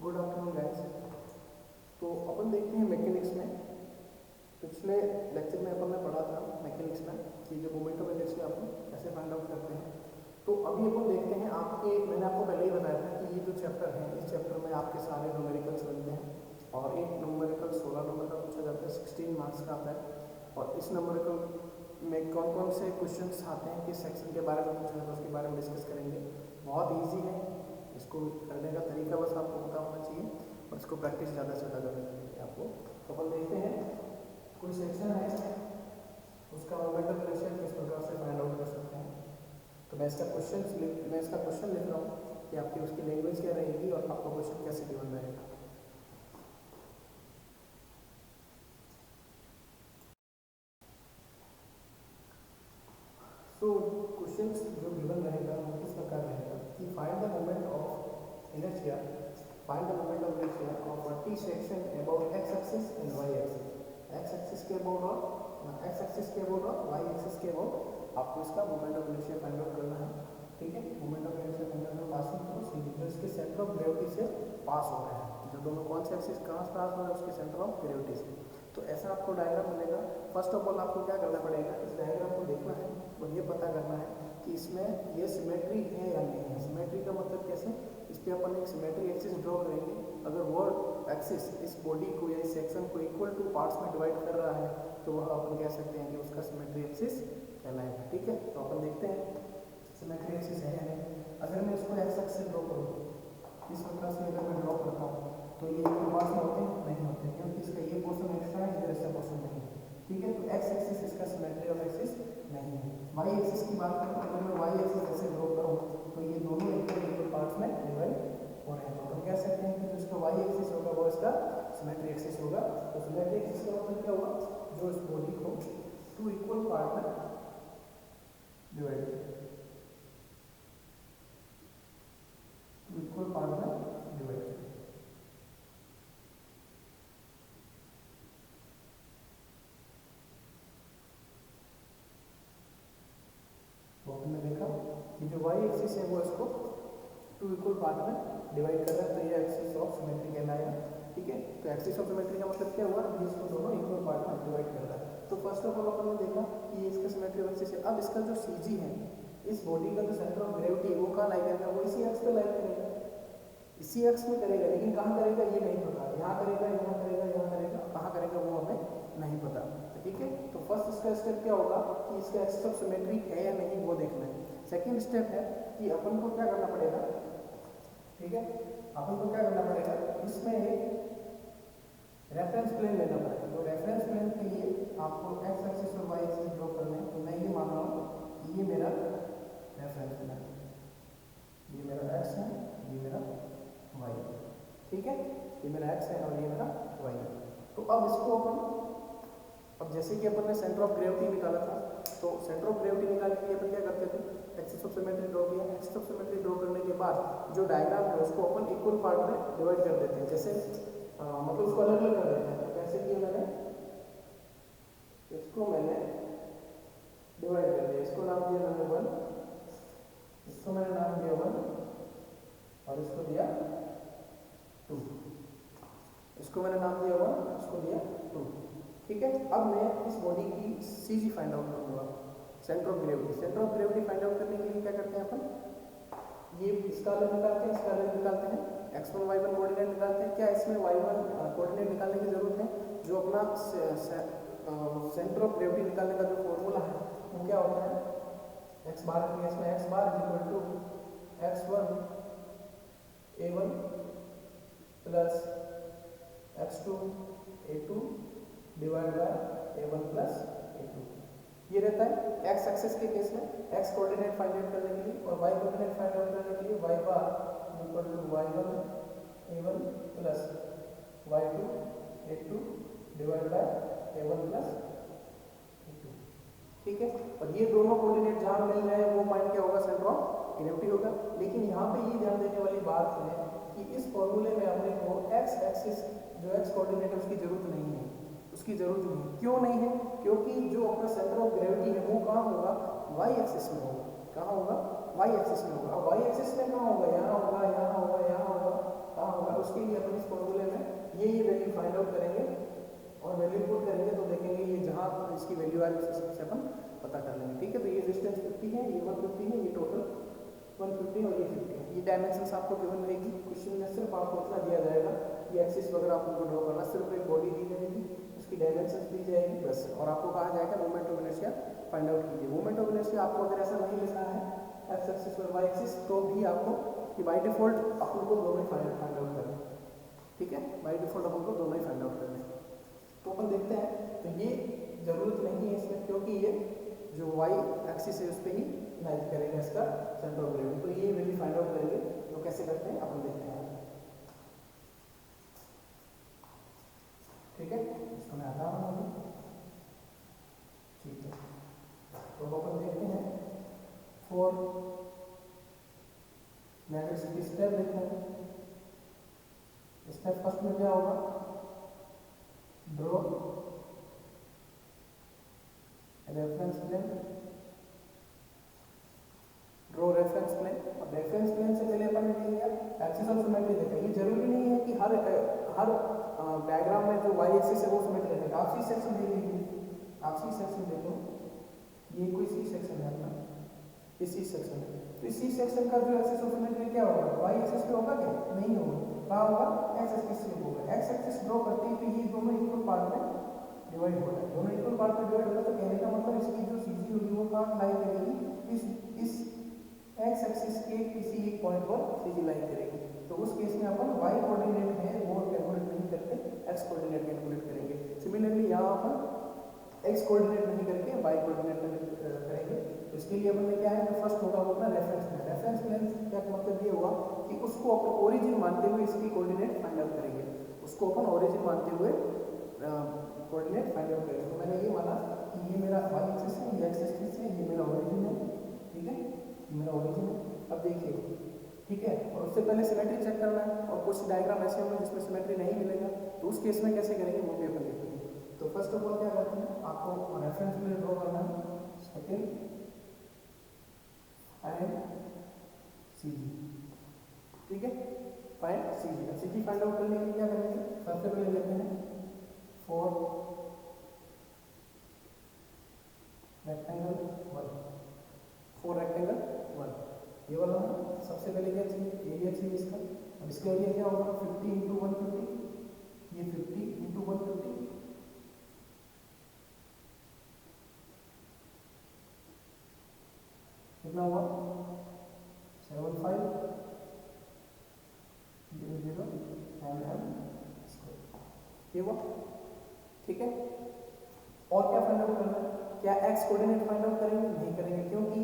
Good afternoon guys. तो अपन देखते हैं मैकेनिक्स में। पिछले लेक्चर में अपन ने पढ़ा था मैकेनिक्स में कि जो मोमेंट ऑफ इनर्शिया अपन कैसे फाइंड आउट करते हैं। तो अभी अपन देखते हैं आपके, मैंने आपको पहले ही बताया था कि ये जो चैप्टर है, इस चैप्टर में आपके सारे न्यूमेरिकल्स बनते हैं और एक न्यूमेरिकल 16 नंबर का पूछा जाता है, 16 मार्क्स का आता है। और इस न्यूमेरिकल में कौन कौन से क्वेश्चंस आते हैं, किस सेक्शन के बारे में पूछा जाता है, उसके बारे में डिस्कस करेंगे। बहुत ईजी है, इसको करने का तरीका बस आपको पता होना चाहिए और इसको प्रैक्टिस ज़्यादा से ज़्यादा करनी चाहिए आपको। तो अपन देखते हैं कोई सेक्शन है, उसका मोमेंट ऑफ इनर्शिया किस प्रकार से फाइंड आउट कर सकते हैं। तो मैं इसका क्वेश्चन लिख रहा हूँ कि आपकी उसकी लैंग्वेज क्या रहेगी और आपका क्वेश्चन कैसे गिवन रहेगा। तो क्वेश्चन जो गिवन रहेगा वो किस प्रकार रहेगा कि find the moment of inertia of वर्टी section about X axis and Y axis. X axis के अबाउट और वाई एक्सिस के अबाउट आपको इसका moment of inertia find out करना है। ठीक है, moment of inertia find out passing through C, जो इसके सेंटर ऑफ ग्रेविटी से पास हो रहे हैं, जो दोनों कौन से एक्सिस कहाँ से पास हो रहे हैं, उसके सेंटर ऑफ ग्रेविटी से। तो ऐसा आपको डायग्राम मिलेगा। फर्स्ट ऑफ ऑल आपको क्या करना पड़ेगा, इस डायग्राम को देखना है और ये पता करना है कि इसमें ये सिमेट्री है या नहीं है। सिमेट्री का मतलब कैसे, इस पर अपन एक सिमेट्री एक्सिस ड्रॉ करेंगे। अगर वो एक्सिस इस बॉडी को या इस सेक्शन को इक्वल टू पार्ट्स में डिवाइड कर रहा है तो वह अपन कह सकते हैं कि उसका सिमेट्री एक्सिस कहलाएगा। ठीक है, तो अपन देखते हैं सिमेट्री एक्सिस है या नहीं। अगर मैं इसको एक्स एक्सिस ड्रॉ करूँ, इस प्रकार से अगर मैं ड्रॉ करता हूँ तो ये इक्वल पार्ट्स में होते हैं, नहीं होते, क्योंकि इसका ये पोर्शन एक्स्ट्रा है, इधर इसका पोर्शन नहीं है। ठीक है, तो एक्स एक्सिस इसका सिमेट्री ऑफ एक्सिस नहीं है। वाई एक्सिस की बात करूँ, अगर मैं वाई एक्सिस ऐसे ड्रॉ करूँ तो ये दोनों इक्वल पार्ट्स में डिवाइड हो रहे हैं, तो हम कह सकते हैं कि जो इसका वाई एक्सिस होगा वो इसका सिमेट्री एक्सिस होगा। तो सिमेट्री एक्सिस का मतलब क्या हुआ, जो इस बॉडी को टू इक्वल पार्ट में डिवाइड किया, टू इक्वल पार्ट में डिवाइड किया। तो हमने देखा कि जो वाई एक्सिस है वो इसको टू इक्वल पार्ट में डिवाइड कर रहा है, तो ये एक्सिस ऑफ सिमेट्री कहलाएगा। ठीक है, तो एक्सिस ऑफ सिमेट्री का मतलब क्या हुआ, ये इसको दोनों इक्वल पार्ट में डिवाइड कर रहा है। तो फर्स्ट ऑफ ऑल अपन ने देखा कि ये इसका सिमेट्री ऑफ एक्सिस है। अब इसका जो सीजी है, इस बॉडी का जो सेंटर ऑफ ग्रेविटी है वो कहाँ लाई करेगा, वो इसी एक्स पे लाई करेगा, इसी एक्स में करेगा, लेकिन कहाँ करेगा ये नहीं पता। यहाँ करेगा, यहाँ करेगा, यहाँ करेगा, कहाँ करेगा वो हमें नहीं पता। ठीक है, तो फर्स्ट इसका स्टेप क्या होगा कि इसका एक्सिस ऑफ सिमेट्री है या नहीं वो देखना है। सेकंड स्टेप है कि अपन को क्या करना पड़ेगा, ठीक है, अपन को क्या करना पड़ेगा, इसमें एक रेफरेंस प्लेन लेना पड़ेगा। तो रेफरेंस प्लेन के लिए आपको एक्स एक्सिस और वाई एक्सिस ड्रॉ करना है। तो मैं ये मान रहा हूँ कि ये मेरा रेफरेंस प्लेन है, ये मेरा एक्स है, ये मेरा वाई है। ठीक है, ये मेरा एक्स है और ये मेरा वाई है। तो अब इसको अब जैसे कि अपन ने सेंटर ऑफ ग्रेविटी निकाला था, तो सेंटर ऑफ ग्रेविटी निकालने के लिए अपन क्या करते थे, एक्सिस ऑफ सिमेट्री ड्रॉ किया। एक्सिस ऑफ सिमेट्री ड्रॉ करने के बाद जो डायग्राम है उसको अपन इक्वल पार्ट में डिवाइड कर देते हैं। जैसे मतलब उसको अलग अलग कर देते हैं। तो कैसे किया मैंने, इसको मैंने डिवाइड कर दिया, इसको नाम दिया मैंने 1, इसको मैंने नाम दिया 1 और इसको दिया 2, इसको मैंने नाम दिया 1, इसको दिया 2। ठीक है, अब मैं इस बॉडी की सीजी फाइंड आउट करूंगा, centre of gravity. Centre of gravity find out करने के लिए क्या करते हैं अपन, ये इसका अलग निकालते हैं, इसका अलग निकालते हैं, x1 y1 कोऑर्डिनेट निकालते हैं। क्या इसमें y1 कोऑर्डिनेट निकालने की जरूरत है, जो अपना सेंटर ऑफ ग्रेविटी निकालने का जो फॉर्मूला है वो क्या होता है, x बार के केस में x bar equal to x1 a1 plus x2 a2 divide by a1 plus a2। ये रहता है x एक्सिस के केस में x कोऑर्डिनेट फाइंड आउट करने के लिए, और y कोऑर्डिनेट फाइंड आउट करने के लिए y bar equal to y1 a1 plus y2 a2 divide by a1 plus a2। ठीक है, और ये दोनों कोऑर्डिनेट जहाँ मिल रहे हैं वो पॉइंट क्या होगा, सेंटर ऑफ ग्रेविटी होगा। लेकिन यहाँ पे ये ध्यान देने वाली बात है कि इस फॉर्मूले में अपने को x एक्सिस जो x कोऑर्डिनेट है उसकी जरूरत नहीं है, उसकी जरूरत नहीं है। क्यों नहीं है, क्योंकि जो अपना सेंटर ऑफ ग्रेविटी है वो कहाँ होगा, वाई एक्सिस में होगा। कहाँ होगा, वाई एक्सिस में होगा। अब वाई एक्सिस में कहाँ होगा, यहाँ होगा, यहाँ होगा, यहाँ होगा, कहाँ होगा, उसके लिए से अपन पता कर लेंगे। ठीक है, तो ये डिस्टेंस 50 है, ये 150 है, ये टोटल 150 और ये 50 है। ये डायमेंशंस आपको गिवन रहेगी क्वेश्चन में, सिर्फ आपको इतना दिया जाएगा ये एक्सिस वगैरह आपको ड्रॉ करना, सिर्फ एक बॉडी दी जाएगी, उसकी डायमेंशंस दी जाएगी बस, और आपको कहा जाएगा moment of inertia find out कीजिए। मोमेंट ऑफ इनर्शिया आपको अगर ऐसा नहीं लिखना है एक्स एक्सिस और वाई एक्सिस, तो भी आपको कि बाय डिफॉल्ट अपन को दोनों ही फाइंड आउट करना है। ठीक है, बाय डिफॉल्ट अपन को दोनों ही फाइंड आउट करना है। तो अपन देखते हैं, तो ये जरूरत नहीं है इसमें, क्योंकि ये जो वाई एक्सिस है उस पर ही लाइक करेगा इसका सेंटर ऑफ ग्रेविटी, तो ये वैल्यू फाइंड आउट करेंगे। तो कैसे करते हैं अपन देखते हैं। ठीक है, इसको मैं हटा रहा हूँ। ठीक है, तो अपन देखते हैं फॉर मैग्नेटिक स्टेप देखते हैं। स्टेप फर्स्ट में क्या होगा, draw reference plane, draw reference plane. और रेफरेंस प्लेन से पहले अपन ने लिया एक्सिस ऑफ सिमेट्री देखा। ये जरूरी नहीं है कि हर डायग्राम में जो वाई एक्सिस है वो सिमेट्री रहेगा। आप सी सेक्शन देख लीजिए, आप सी सेक्शन देखो, ये कोई सी सेक्शन है अपना, ये सी सेक्शन है, तो इस सी सेक्शन का जो एक्सिस ऑफ सिमेट्री क्या होगा, वाई एक्सिस पे होगा क्या, नहीं होगा, कहाँ होगा, एक्स एक्सिस से होगा। एक्स एक्सिस ड्रॉ करते ही तो ये दोनों इक्वल पार्ट में डिवाइड हो रहा है, दोनों इक्वल पार्ट में डिवाइड हो रहा है, तो कहने का मतलब इसकी जो सीधी होगी वो कहाँ लाई करेगी, इस एक्स एक्सिस के किसी एक पॉइंट पर सीधी लाइन करेगी। तो उस केस में अपन वाई कोऑर्डिनेट है वो कैलकुलेट नहीं करके एक्स कोऑर्डिनेट कैलकुलेट करेंगे। सिमिलरली यहाँ अपन एक्स कोऑर्डिनेट नहीं करके वाई कोऑर्डिनेट करेंगे। तो इसके लिए अपन ने क्या है, जो फर्स्ट होगा वो अपना रेफरेंस प्लेन। रेफरेंस प्लेन क्या मतलब ये हुआ कि उसको अपन ओरिजिन मानते हुए इसकी कोऑर्डिनेट फाइंड आउट करेंगे, उसको अपन ओरिजिन मानते हुए कोऑर्डिनेट फाइंड आउट करेंगे। तो मैंने ये माना कि ये मेरा वाई एक्सिस है, ये एक्स एक्सिस है, ये मेरा ओरिजिन है। ठीक है, ये मेरा ओरिजिन है। अब देखिए, ठीक है, और उससे पहले सिमेट्री चेक करना है, और कुछ डायग्राम ऐसे होंगे जिसमें सिमेट्री नहीं मिलेगा, तो उस केस में कैसे करेंगे वो भी अपन देखेंगे। तो फर्स्ट ऑफ ऑल क्या करते हैं, आपको रेफरेंस प्लेन ड्रॉ करना है। Second find CG. ठीक है, फाइंड सीजी। अब सीजी फाइंड आउट करने के लिए क्या करेंगे, सबसे पहले लेते हैं फॉर रेक्टेंगल 1, फॉर रेक्टेंगल 1 ये वाला है। सबसे पहले क्या चाहिए, एरिया चाहिए इसका। अब इसका एरिया क्या होगा, 50 इंटू 150, ये 50 इंटू 150, कितना हुआ 75 0 ये हुआ। ठीक है, और क्या फाइंड आउट करना है, क्या एक्स कोऑर्डिनेट फाइंड आउट करेंगे, नहीं करेंगे, क्योंकि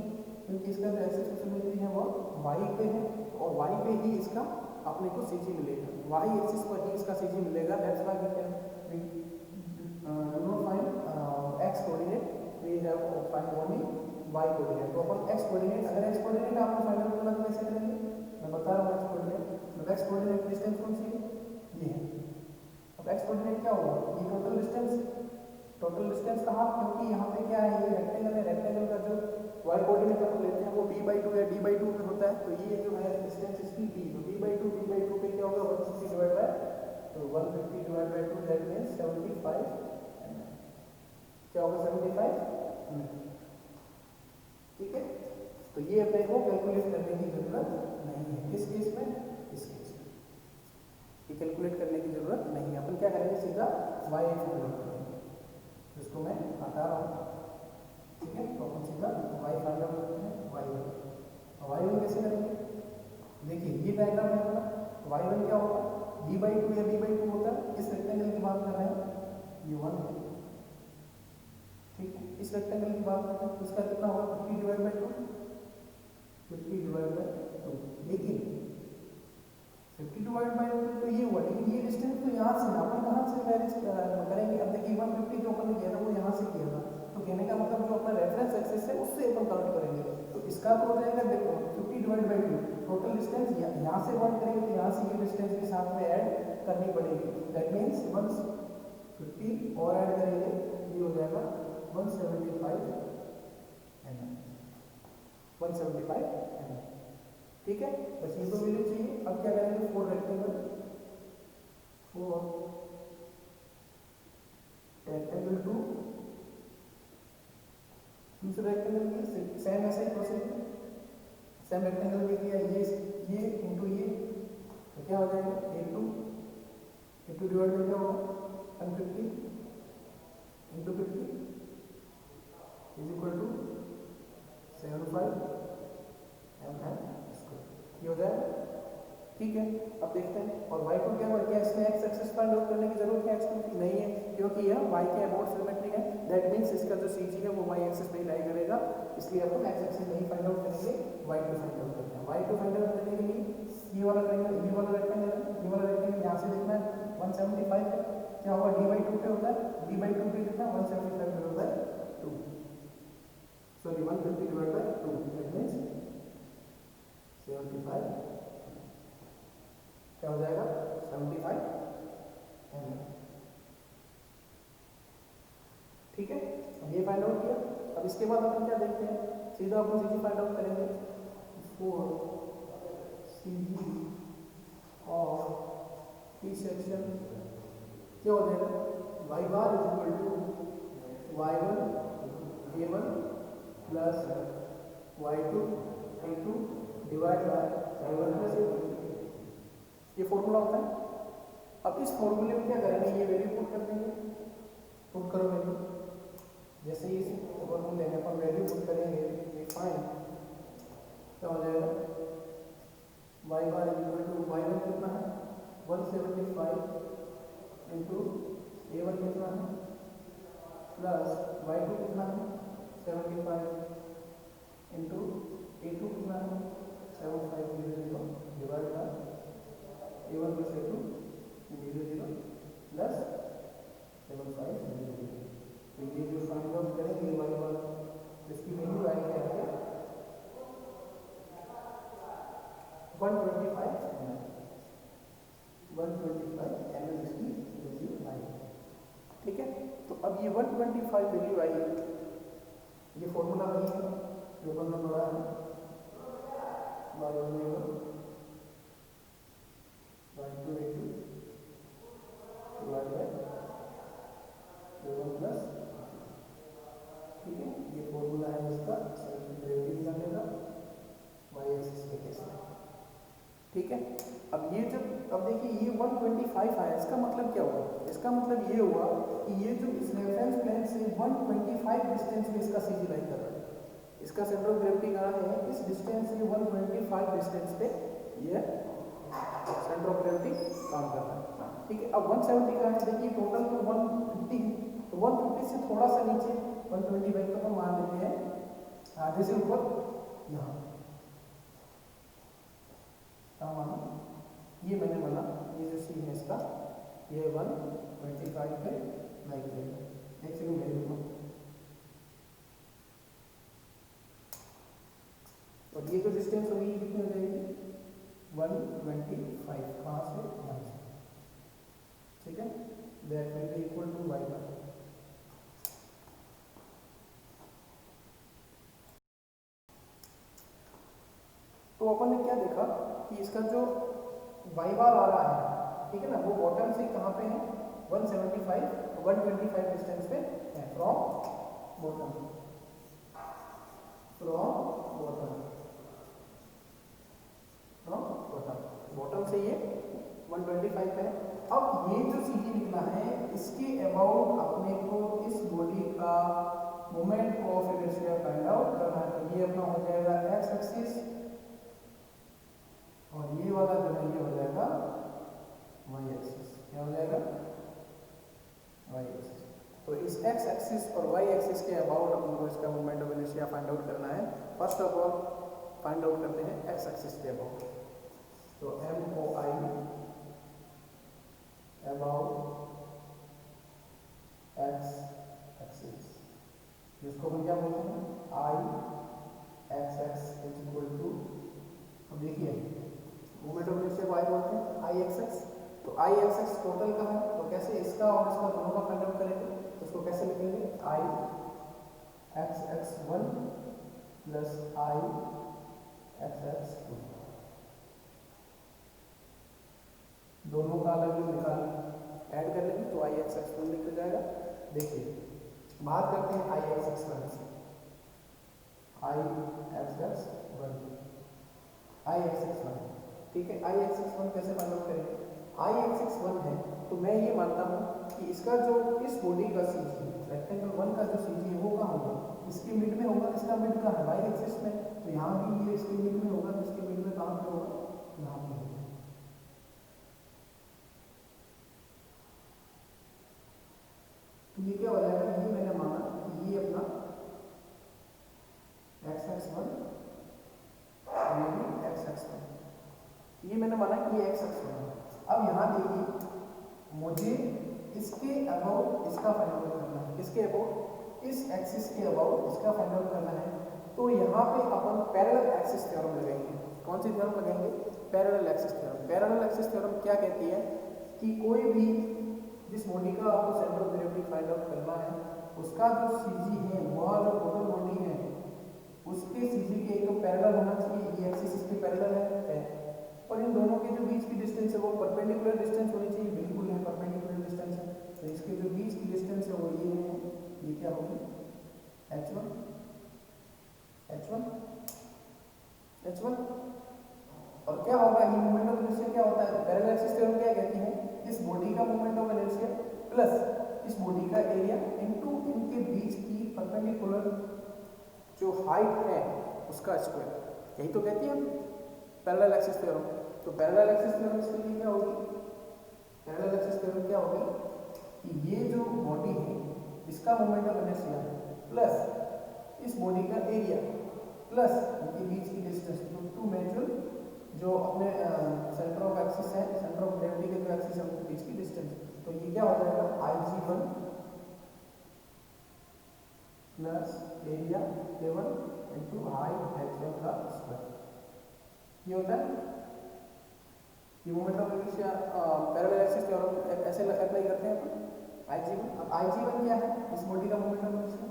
इसका जो एक्सिस ऑफ सिमेट्री है वो वाई पे है, और वाई पे ही इसका अपने को सीजी मिलेगा, वाई एक्सिस पर ही इसका सीजी मिलेगा। That's why we can do not find x coordinate, we have find only y coordinate. तो अपन एक्स कोऑर्डिनेट, अगर एक्स कोऑर्डिनेट आपको फाइंड आउट करना तो कैसे करेंगे, मैं बता रहा हूँ एक्स कोऑर्डिनेट। मतलब एक्स कोऑर्डिनेट डिस्टेंस कौन सी है, ये है। अब एक्स कोऑर्डिनेट क्या होगा, ये टोटल डिस्टेंस, टोटल डिस्टेंस का हाफ, क्योंकि यहाँ पे क्या है, ये रेक्टेंगल है, रेक्टेंगल का जो वाई कोऑर्डिनेट अपन लेते हैं वो b/2 या d/2 में होता है। तो ये जो है डिस्टेंस इसकी d, तो b/2 पे क्या होगा 150 डिवाइड बाय, तो 150 divide by 2 that means 75 mm, क्या होगा 75 mm। ठीक है, तो ये अपने को कैलकुलेट करने की जरूरत नहीं है, किस केस में, इस केस में ये कैलकुलेट करने की जरूरत नहीं है। अपन क्या करेंगे, सीधा वाई फाइंड आउट करेंगे। तो इसको मैं हटा रहा हूँ। ठीक है, तो अपन सीधा वाई फाइंड आउट करते हैं, y1 कैसे करेंगे, देखिए ये डायग्राम है अपना, y1 क्या होगा, d/2 या b/2 होता है, इस रेक्टेंगल की बात कर रहे हैं, ये 1 है। ठीक है, इस रेक्टेंगल की बात करते हैं, इसका कितना होगा 50 डिवाइड बाय 2, 50 डिवाइड बाय 2, लेकिन 50 डिवाइड बाय 2 तो ये हुआ, लेकिन ये डिस्टेंस तो यहाँ से, अपन कहाँ से मैनेज करेंगे। अब देखिए 150 जो अपन ने किया था वो यहाँ से किया था, तो कहने का मतलब जो अपना रेफरेंस एक्सिस है उससे अपन काउंट करेंगे। तो इसका तो हो जाएगा, देखो 50 डिवाइड बाय 2 टोटल डिस्टेंस, यहाँ से 1 करेंगे तो यहाँ से ये डिस्टेंस के साथ में ऐड करनी पड़ेगी। दैट मीन्स 150 और ऐड करेंगे, ये हो जाएगा 175 mm, 175 mm। ठीक है, बस ये तो वैल्यू चाहिए। अब क्या करेंगे, फॉर रेक्टेंगल 2 दूसरे रेक्टेंगल के सेम ऐसा ही प्रोसीजर, सेम रेक्टेंगल दे दिया, ये इंटू ये, तो क्या हो जाएगा, इंटू डिवाइड में क्या होगा, 150 into 50 is equal to 75 mm², ये हो जाएगा। ठीक है, अब देखते हैं। और y2 क्या हुआ, क्या इसमें x एक्सिस फाइंड आउट करने की जरूरत है x2 की? नहीं है, क्योंकि यह y के अबाउट सिमेट्री है। दैट मींस इसका जो cg है वो y एक्सिस पे ही लाई करेगा, इसलिए अपन x एक्सिस नहीं फाइंड आउट करेंगे, y2 फाइंड आउट करते हैं। y2 फाइंड आउट करने के लिए ये वाला रेक्टेंगल, ये वाला रेक्टेंगल यहाँ से देखना है 175 है, क्या होगा, d/2 पे होता है, d/2 पे कितना, 175 पे होता है 2, sorry 150 divide by 2, that means 75, क्या हो जाएगा, 75 mm। ठीक है, अब ये फाइंड आउट किया। अब इसके बाद अपन क्या देखते हैं, सीधा अपन सीजी फाइंड आउट करेंगे, 4 CG और P सेक्शन क्या हो जाएगा, y bar is equal to y1 a1 plus y2 a2 divide by y1 plus a2, ये फॉर्मूला होता है। अब इस फॉर्मूले में क्या करेंगे, ये वैल्यू पुट कर देंगे, पुट करो वैल्यू, जैसे ही इस फॉर्मूले में अपन वैल्यू पुट करेंगे, ये फाइंड क्या हो जाएगा, y bar is equal to y1 कितना है 175 इंटू a1 कितना है प्लस y2 कितना है 75 इंटू a2 कितना है 7500 divide by a1 plus a2 00 plus 7500। तो ये जो फाइंड आउट करेंगे y बार, इसकी वैल्यू आएगी आपके 125 mm, 125 mm इसकी वैल्यू आएगी। ठीक है, तो अब ये 125 वैल्यू आई, ये फॉर्मूला वही है जो अपन ने पढ़ा है, y1 a1 y2 a2 divide by a1 plus, ठीक है, ये फॉर्मूला है इसका सेंट्रल ग्रेविटी निकालने का y एक्सिस के केस में। ठीक है, अब ये जब, अब देखिए ये 125 आया, इसका मतलब क्या हुआ, इसका मतलब ये हुआ कि ये जो इस रेफरेंस प्लेन से 125 डिस्टेंस पे इसका सीजी लाई कर रहा है, इसका सेंट्रल ग्रेविटी कहाँ है, इस डिस्टेंस से 125 डिस्टेंस पे ये सेंटर ऑफ ग्रेविटी काम कर रहा है। ठीक है, अब 170 का है, देखिए टोटल तो 150 है, तो 150 से थोड़ा सा नीचे 125 को हम मान लेते हैं, आधे से ऊपर यहाँ क्या माना, ये मैंने माना, ये जो सी है इसका ये 125 पे लाई करेगा, एक्चुअली वैल्यू को, और ये जो डिस्टेंस होगी ये कितनी हो जाएगी 125, कहाँ से, यहाँ से। ठीक है, that will be equal to y bar. तो अपन ने क्या देखा कि इसका जो y बार आ रहा है, ठीक है ना, वो बॉटम से कहाँ पे है 125 डिस्टेंस पे है, फ्रॉम बॉटम, बॉटम से ये 125 पे है। अब ये जो सीजी निकला है, इसके अबाउट अपने को इस बॉडी का moment of inertia find out करना है। तो ये अपना हो जाएगा एक्स एक्सिस, और ये वाला जो है ये हो जाएगा वाई एक्सिस। क्या हो जाएगा, वाई एक्सिस। तो इस एक्स एक्सिस और वाई एक्सिस के अबाउट अपन को इसका moment of inertia find out करना है। First of all find out करते हैं एक्स एक्सिस के अबाउट। तो M O I about X axis, जिसको हम क्या बोलते हैं, I X X is equal to, अब देखिए मोमेंट ऑफ इनर्शिया को आई बोलते हैं, आई एक्स एक्स। तो आई एक्स एक्स टोटल का है, तो कैसे इसका और इसका दोनों का फाइंड आउट करेंगे, तो इसको कैसे लिखेंगे, आई एक्स एक्स 1 प्लस आई एक्स एक्स 2, दोनों का अलग अलग निकाल ऐड कर लेंगे तो आई एक्स एक्स 1 लिख जाएगा। देखिए बात करते हैं आई एक्स एक्स 1 से। आई एक्स 1, आई एक्स 1, ठीक है। आई एक्स 1 कैसे फाइंड आउट करेंगे? आई एक्स 1 है तो मैं ये मानता हूँ कि इसका जो इस बॉडी का सी जी रेक्टेंगल 1 का जो सी जी है वो कहाँ होगा? इसके मिड में होगा। इसका मिड कहाँ है? वाई एक्सिस में। तो यहाँ भी ये इसके मिड में होगा, तो इसके मिड में कहाँ पे होगा? यहाँ पे होगा। तो ये क्या हो जाएगा? ये मैंने माना कि ये अपना x1 ये भी x1, ये मैंने माना कि ये x1 है। अब यहाँ देखिए, मुझे इसके अबाउट इसका फाइंड आउट करना है। किसके अबाउट? इस एक्सिस के अबाउट इसका फाइंड आउट करना है। तो यहाँ पे अपन पैरेलल एक्सिस थ्योरम लगाएंगे। कौन सी थ्योरम लगाएंगे? Parallel axis theorem. Parallel axis theorem क्या कहती है कि कोई भी जिस बॉडी का आपको centre of gravity find out करना है, उसका जो सीजी है, वह जो टोटल बॉडी है, उसके सीजी के एकदम पैरेलल होना चाहिए। ये एक्सिस इसके पैरेलल है और इन दोनों के जो बीच की डिस्टेंस है वो परपेंडिकुलर डिस्टेंस होनी चाहिए। बिल्कुल है, परपेंडिकुलर डिस्टेंस है। तो इसके जो बीच की डिस्टेंस है वो ये है। ये क्या होगी? h1 h1 h1। और क्या होगा? ये मोमेंट ऑफ इनर्शिया क्या होता है? पैरेलल एक्सिस थ्योरम क्या कहती है? इस बॉडी का मोमेंट ऑफ इनर्शिया प्लस इस बॉडी का एरिया इनटू इनके बीच की परपेंडिकुलर जो हाइट है उसका स्क्वायर। यही तो कहती है पैरेलल एक्सिस थ्योरम। तो पैरेलल एक्सिस थ्योरम इसके लिए क्या होगी? पैरेलल एक्सिस थ्योरम क्या होगी कि ये जो बॉडी है इसका मोमेंट ऑफ इनर्शिया प्लस इस बॉडी का एरिया प्लस इनके बीच की डिस्टेंस, तो टू नेचुरल जो अपने सेंटर ऑफ एक्सिस है, सेंटर ऑफ ग्रेविटी के जो एक्सिस है उनके बीच की डिस्टेंस। तो ये क्या हो जाएगा? IG1 plus area A1 into height H1 का स्क्वायर। ये होता है ये moment of inertia parallel axis theorem ऐसे अप्लाई करते हैं अपन। IG1, अब IG1 क्या है? इस बॉडी का मोमेंट ऑफ इनर्शिया।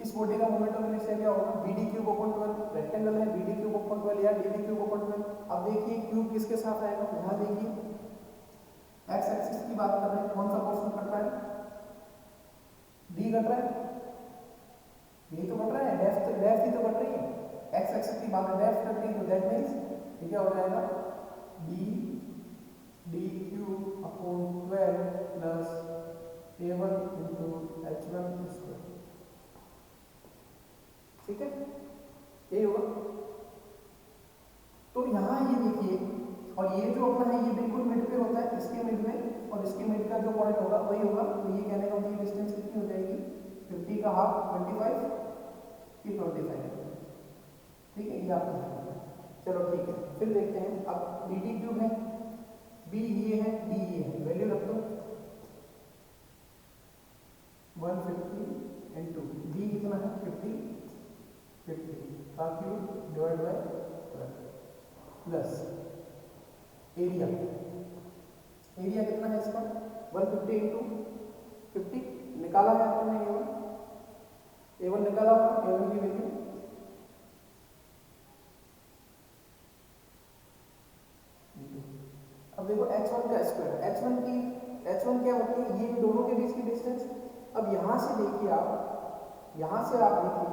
इस बॉडी का मोमेंट ऑफ इनर्शिया क्या होगा? BD cube upon 12। रेक्टेंगल है, BD क्यूब अपॉन 12 या DD क्यूब अपॉन 12। अब देखिए क्यूब किसके साथ आएगा? यहाँ देखिए एक्स एक्सिस की बात कर रहे हैं। कौन सा पोर्शन कट रहा है? D कट रहा है, यही तो कट रहा है। डेप्थ ही तो कट रही है। एक्स एक्सिस की बात है, डेप्थ कट रही है, तो दैट मींस ये क्या हो जाएगा? D cube upon 12 plus A1 into H1 square. ठीक है, यही होगा। तो यहाँ ये देखिए, और ये जो अपना है ये बिल्कुल मिड पे होता है, इसके मिड में और इसके मिड का जो पॉइंट होगा वही होगा। तो ये कहने का मतलब डिस्टेंस कितनी हो जाएगी? 50 का हाफ 25 की 25। ठीक है, ये आपको चलो ठीक है। फिर देखते हैं अब BD क्यूब है, B ये है, D ये है, वैल्यू रख दो 150 इंटू D कितना है? 50 का cube divide by 12 plus area कितना है इसका? 150 इंटू 50 निकाला है आपने A1 निकाला होगा। A1 की वैल्यू अब देखो H1 का स्क्वायर। H1 क्या होती है? ये दोनों के बीच की डिस्टेंस। अब यहां से देखिए आप, यहां से आप देखिए,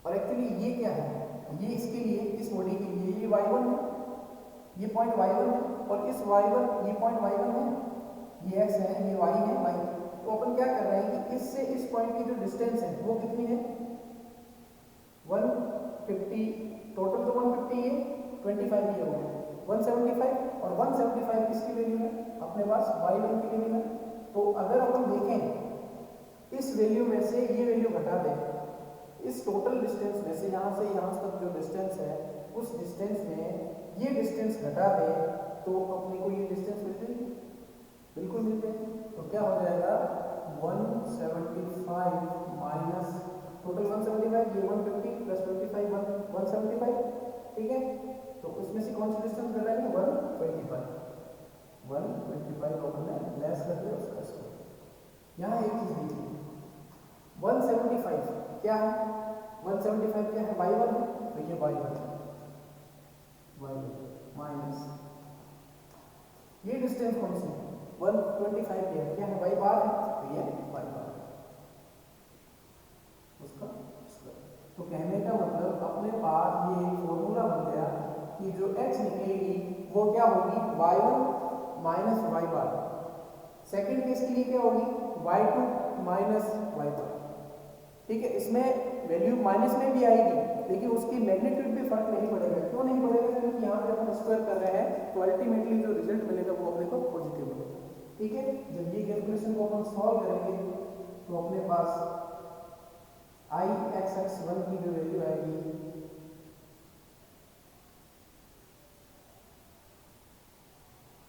और एक्चुअली ये क्या है? ये इसके लिए, इस बॉडी के लिए ये y1 है, ये पॉइंट y1 है, और इस y1 ये पॉइंट y1 है, ये x है, ये y है, y। तो अपन क्या कर रहे हैं कि इससे इस पॉइंट की जो डिस्टेंस है वो कितनी है? 150। टोटल तो 150 है, 25 ये हो गया 175। और 175 किसकी वैल्यू है? अपने पास y1 की वैल्यू है। तो अगर अपन देखें इस वैल्यू में से ये वैल्यू घटा दें, इस टोटल डिस्टेंस में से यहाँ से यहाँ तक जो डिस्टेंस है उस डिस्टेंस में ये डिस्टेंस घटा दे तो अपने को ये डिस्टेंस मिल जाएगी। बिल्कुल मिल जाएगी। तो क्या हो जाएगा? 175 माइनस टोटल 175, ये 150 प्लस 25 175। ठीक है, तो उसमें से कौन सी डिस्टेंस घटाएंगे? 125 को हमने लेस कर दिया उसका स्क्वायर। यहाँ एक चीज देखिए, 175 क्या है? 175 क्या है? y1 है, तो ये y1 माइनस ये डिस्टेंस कौन सी है? 125 क्या है? y बार है, तो ये y बार उसका स्क्वायर। तो तो कहने का मतलब अपने पास ये एक फॉर्मूला बन गया कि जो x निकलेगी वो क्या होगी, y1 माइनस वाई बार। सेकेंड केस के लिए क्या होगी, y2 माइनस वाई बार। ठीक है, इसमें वैल्यू माइनस में भी आएगी लेकिन उसकी मैग्नीट्यूड पे फर्क नहीं पड़ेगा। क्यों नहीं पड़ेगा, क्योंकि यहाँ पे अपन स्क्वायर कर रहे हैं तो अल्टीमेटली जो रिजल्ट मिलेगा वो अपने को पॉजिटिव मिलेगा। ठीक है, जब ये कैलकुलेशन को अपन सॉल्व करेंगे तो अपने पास आई एक्स एक्स वन की जो वैल्यू आएगी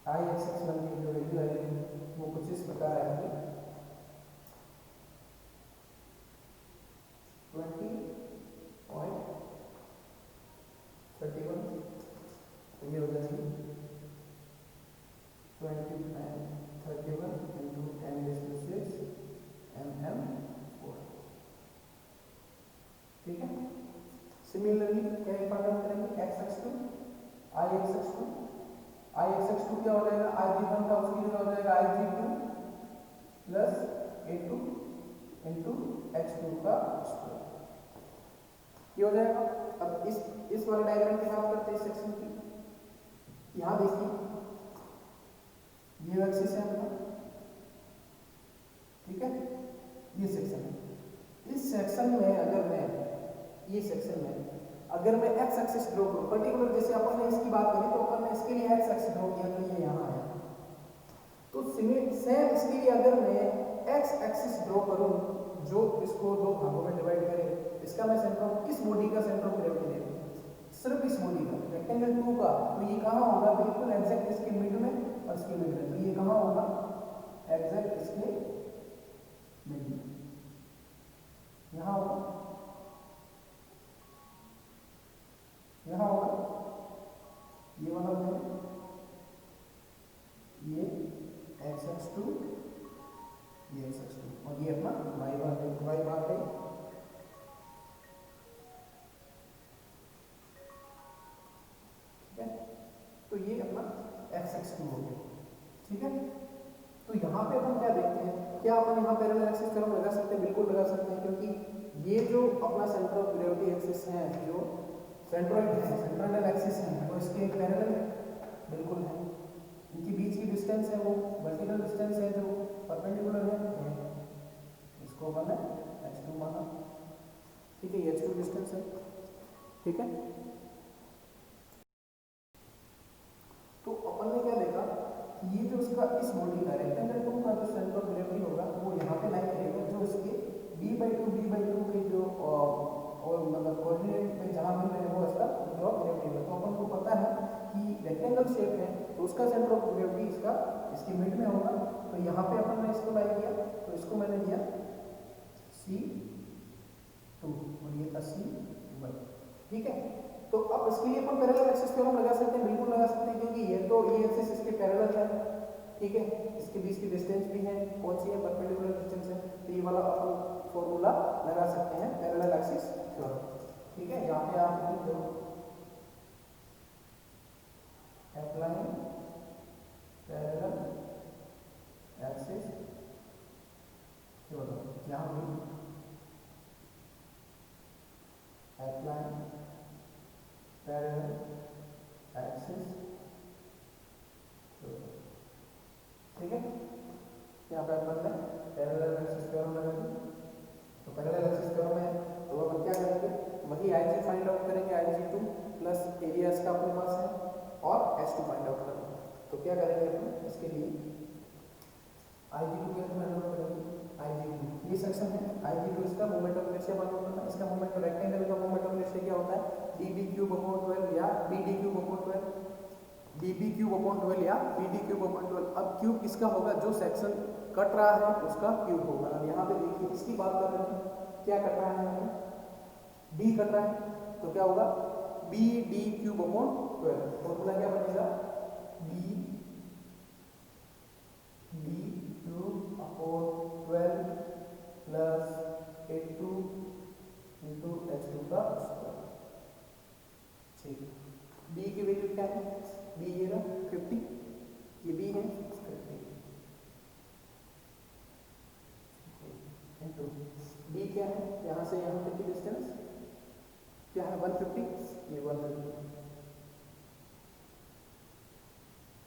आई एक्स एक्स वन की जो वैल्यू आएगी वो कुछ इस प्रकार आएगी 20.31। तो ये हो जाएगी 20.31 into 10⁶ mm²। ठीक है, सिमिलरली क्या फाइंड आउट करेंगे, x x2 i x x2 i x x2 क्या हो जाएगा, ig1 का उसकी जगह हो जाएगा ig2 plus a2 into x2 का स्क्वायर। ये हो जाएगा। अब इस वाले डायग्राम के साथ करते हैं सेक्शन की। यहां देखिए ये एक्सिस है अपना, ठीक है, ये सेक्शन है। इस सेक्शन में अगर मैं ये सेक्शन में अगर मैं एक्स एक्सिस ड्रॉ करूं, पर्टिकुलर जैसे अपन ने इसकी बात करी तो अपन ने इसके लिए एक्स एक्सिस ड्रॉ किया तो ये यहाँ आया। तो सेम इसके लिए अगर मैं एक्स एक्सिस ड्रॉ करूं जो इसको दो भागों में डिवाइड करे, इसका मैं सेंटर ऑफ किस बॉडी का सेंटर ऑफ ग्रेविटी ले लूं, सिर्फ इस बॉडी का रेक्टेंगल 2 का, तो ये कहाँ होगा, बिल्कुल एग्जैक्ट इसके मिड में और इसके मिड में। तो ये कहाँ होगा, एग्जैक्ट इसके मिड में, यहाँ होगा, यहाँ होगा, ये वाला प्लेन, ये एक्स एक्स टू, ये एक्स एक्स टू और ये अपना वाई बार है, वाई बार है। ठीक है, तो ये अपना एक्स एक्स टू हो गया। ठीक है, तो यहाँ पे अपन क्या देखते हैं, क्या अपन यहाँ पैरेलल एक्सिस थ्योरम लगा सकते हैं, बिल्कुल लगा सकते हैं, क्योंकि ये जो अपना सेंटर ऑफ ग्रेविटी एक्सिस है, जो सेंट्रोइड है, सेंट्रोइडल एक्सिस है, वो इसके पैरेलल बिल्कुल है। इनके बीच की डिस्टेंस है वो वर्टिकल डिस्टेंस है जो परपेंडिकुलर है, इसको माना h2 माना। ठीक है, ये h2 डिस्टेंस है। ठीक है, तो अपन ने क्या देखा, ये जो इसका इस बॉडी का रेक्टेंगल 2 का जो सेंटर ऑफ ग्रेविटी होगा वो यहाँ पे लाई करेगा, जो इसके b/2 के जो और मतलब कोऑर्डिनेट में जहां मिल रहे हैं वो इसका सेंटर ऑफ ग्रेविटी है। तो अपन को पता है कि रेक्टेंगल शेप है तो उसका सेंटर ऑफ ग्रेविटी इसका इसके मिड में होगा। तो यहाँ पे अपन ने इसको लाई किया, तो इसको मैंने दिया C2 और ये था C1। ठीक है, तो अब इसके लिए अपन पैरेलल एक्सिस थ्योरम लगा सकते हैं, बिल्कुल लगा सकते हैं, क्योंकि ये तो ये एक्सिस इसके पैरेलल है। ठीक है, इसके बीच की डिस्टेंस भी है, कौन सी है, परपेंडिकुलर डिस्टेंस है। तो ये वाला अपन फॉर्मूला लगा सकते हैं पैरेलल एक्सिस थ्योरम। ठीक है, यहाँ पे आप लिख दो अप्लाइंग पैरेलल एक्सिस थ्योरम, यहाँ भी अप्लाइंग पैरेलल एक्सिस थ्योरम। ठीक है, यहाँ पे अपन ने पैरेलल एक्सिस थ्योरम लगा दी। तो पैरेलल एक्सिस थ्योरम है तो अपन क्या करेंगे, वही IG फाइंड आउट करेंगे, IG2 प्लस एरिया इसका अपने पास है और S2 फाइंड आउट करेंगे। तो क्या करेंगे अपन इसके लिए IG2 कैसे फाइंड आउट करेंगे, IG2 ये सेक्शन है, IG2 इसका moment of inertia find out करना है। इसका मोमेंट रेक्टेंगल का मोमेंट ऑफ इनर्शिया क्या होता है, dB³/12 या BD³/12, dB³/12 या BD³/12। अब क्यूब किसका होगा, जो सेक्शन कट रहा है उसका क्यूब होगा। अब यहाँ पे देखिए इसकी बात कर रहे हैं, क्या कट रहा है, हमें D कट रहा है, तो क्या होगा BD³/12। फॉर्मूला क्या बनेगा, BD³/12 plus A2 into H2 का स्क्वायर। ठीक है, B की वैल्यू क्या है, B ये रहा 50, ये B है 50 इंटू B क्या है, यहाँ से यहाँ तक की डिस्टेंस क्या है 150, ये 150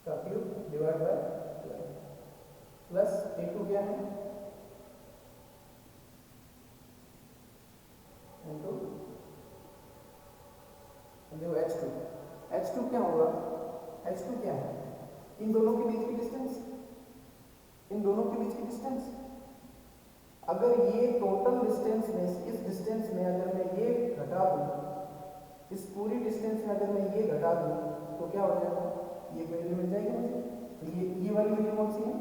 का cube divide by 12 plus A2 क्या है इनटू देखो H2 क्या होगा, H2 क्या है इन दोनों के बीच की डिस्टेंस, इन दोनों के बीच की डिस्टेंस। अगर ये टोटल डिस्टेंस में इस डिस्टेंस में अगर मैं ये घटा दूं, इस पूरी डिस्टेंस में अगर मैं ये घटा दूं तो क्या हो जाएगा, ये वैल्यू मिल जाएगी मुझे। तो ये वाली वैल्यू कौन सी है,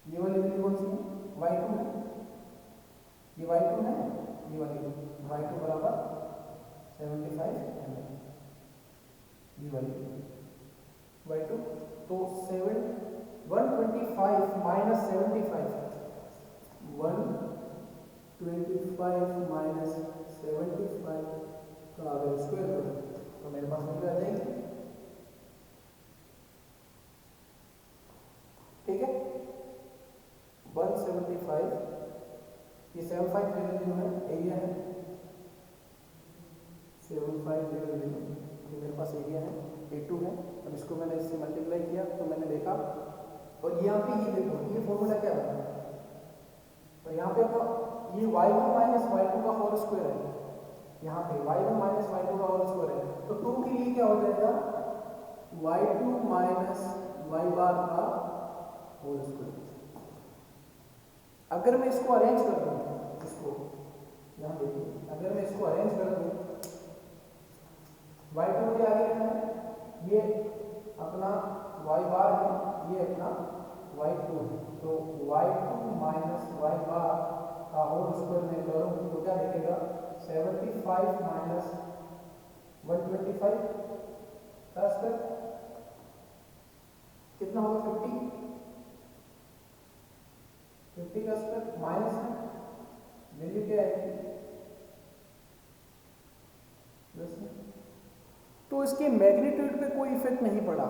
ये वाली वैल्यू कौन सी है, y2 है, ये y2 है, ये वाली y2 बराबर 75 mm, ये वाली y2। तो 125 माइनस 75, 125 माइनस 75 का अगर स्क्वायर करूं तो मेरे पास वैल्यू आ जाएगी। ठीक है 175, ये 7500 है, एरिया है 7500, ये मेरे पास एरिया है, A2 है। अब इसको मैंने इससे मल्टीप्लाई किया तो मैंने देखा, और यहाँ पे ये देखो ये फॉर्मूला क्या बना, और यहाँ पे ये y1 माइनस y2 का होल स्क्वायर है, यहाँ पे y1 माइनस y2 का होल स्क्वायर है, तो 2 के लिए क्या हो जाएगा y2 माइनस y बार का होल स्क्वायर। अगर मैं इसको अरेंज कर दूं, इसको यहाँ देखिए, अगर मैं इसको अरेंज कर दूं, y2 के आगे क्या है, ये अपना y बार है, ये अपना y2 है, तो y2 माइनस y बार का होल स्क्वायर में करूँ तो क्या निकलेगा 75 माइनस 125 का स्क्वायर कितना होगा 50 का स्क्वायर माइनस है, वैल्यू क्या है प्लस है। तो इसके मैग्नीट्यूड पे कोई इफेक्ट नहीं पड़ा,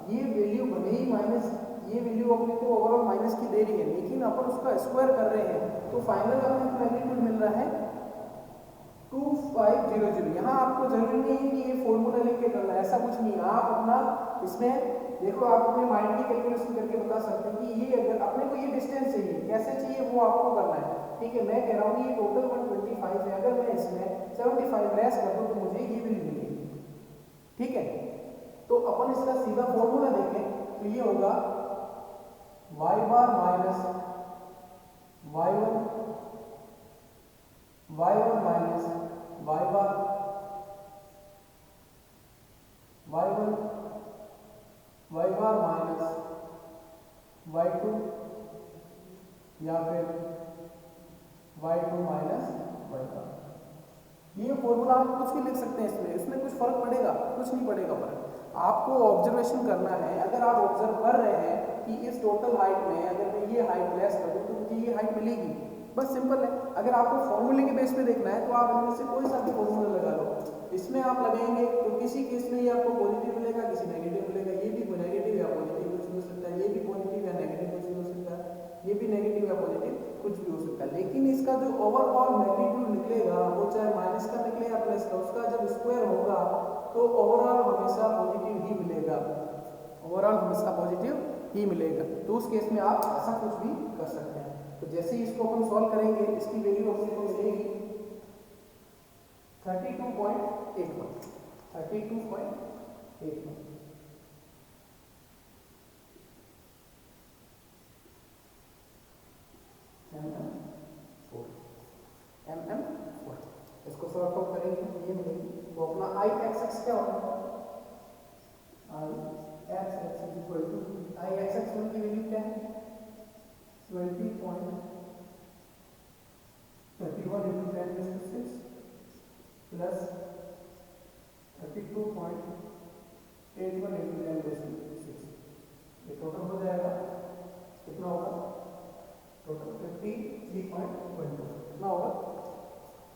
ये वैल्यू भले ही माइनस, ये वैल्यू अपने को ओवरऑल माइनस की दे रही है, लेकिन अपन उसका स्क्वायर कर रहे हैं तो फाइनल अपने को मैग्नीट्यूड मिल रहा है 2500। यहाँ आपको जरूरी नहीं है कि ये फॉर्मूला लेके करना है, ऐसा कुछ नहीं है। आप अपना इसमें देखो, आप अपने माइंड की कैलकुलेशन करके बता सकते हैं कि ये अगर अपने को ये डिस्टेंस चाहिए, कैसे चाहिए वो आपको करना है। ठीक है, मैं कह रहा हूँ ये टोटल 125 है, अगर मैं इसमें 75 लेस कर दूँ तो मुझे ये वैल्यू मिलेगी। ठीक है, तो अपन इसका सीधा फॉर्मूला देखें तो ये होगा y बार माइनस y1 माइनस y बार, y1 y बार माइनस y2 या फिर y2 माइनस y बार। ये फॉर्मूला आप कुछ भी लिख सकते हैं, इसमें कुछ फर्क पड़ेगा, कुछ नहीं पड़ेगा फर्क। आपको ऑब्जर्वेशन करना है, अगर आप ऑब्जर्व कर रहे हैं कि इस टोटल हाइट में अगर मैं ये हाइट लेस कर दूं तो मुझे ये हाइट मिलेगी, बस सिंपल है। अगर आपको फॉर्मूले के बेस पे देखना है तो आप इनमें से कोई सा भी फॉर्मूला लगा लो, इसमें आप लगाएंगे तो किसी केस में ये आपको पॉजिटिव मिलेगा, किसी नेगेटिव मिलेगा, ये भी नेगेटिव या पॉजिटिव कुछ भी हो सकता है, ये भी पॉजिटिव या नेगेटिव कुछ भी हो सकता है, ये भी नेगेटिव या पॉजिटिव कुछ भी हो सकता है। लेकिन इसका जो ओवरऑल मैग्नीट्यूड निकलेगा वो चाहे माइनस का निकले या प्लस का, उसका जब स्क्वायर होगा तो ओवरऑल हमेशा पॉजिटिव ही मिलेगा, ओवरऑल हमेशा पॉजिटिव ही मिलेगा। तो उस केस में आप ऐसा कुछ भी कर सकते हैं। तो जैसे ही इसको अपन सॉल्व करेंगे इसकी वैल्यू अपने को मिलेगी 32.81, 32.81 mm4। इसको सॉर्ट आउट करेंगे ये मिलेगी, तो अपना आई एक्स एक्स क्या होगा, I X X equal to I X X one की वैल्यू क्या है 20.31 into 10⁻⁶ प्लस 32.81 into 10⁻⁶। ये टोटल हो जाएगा कितना होगा, टोटल 53.12 कितना होगा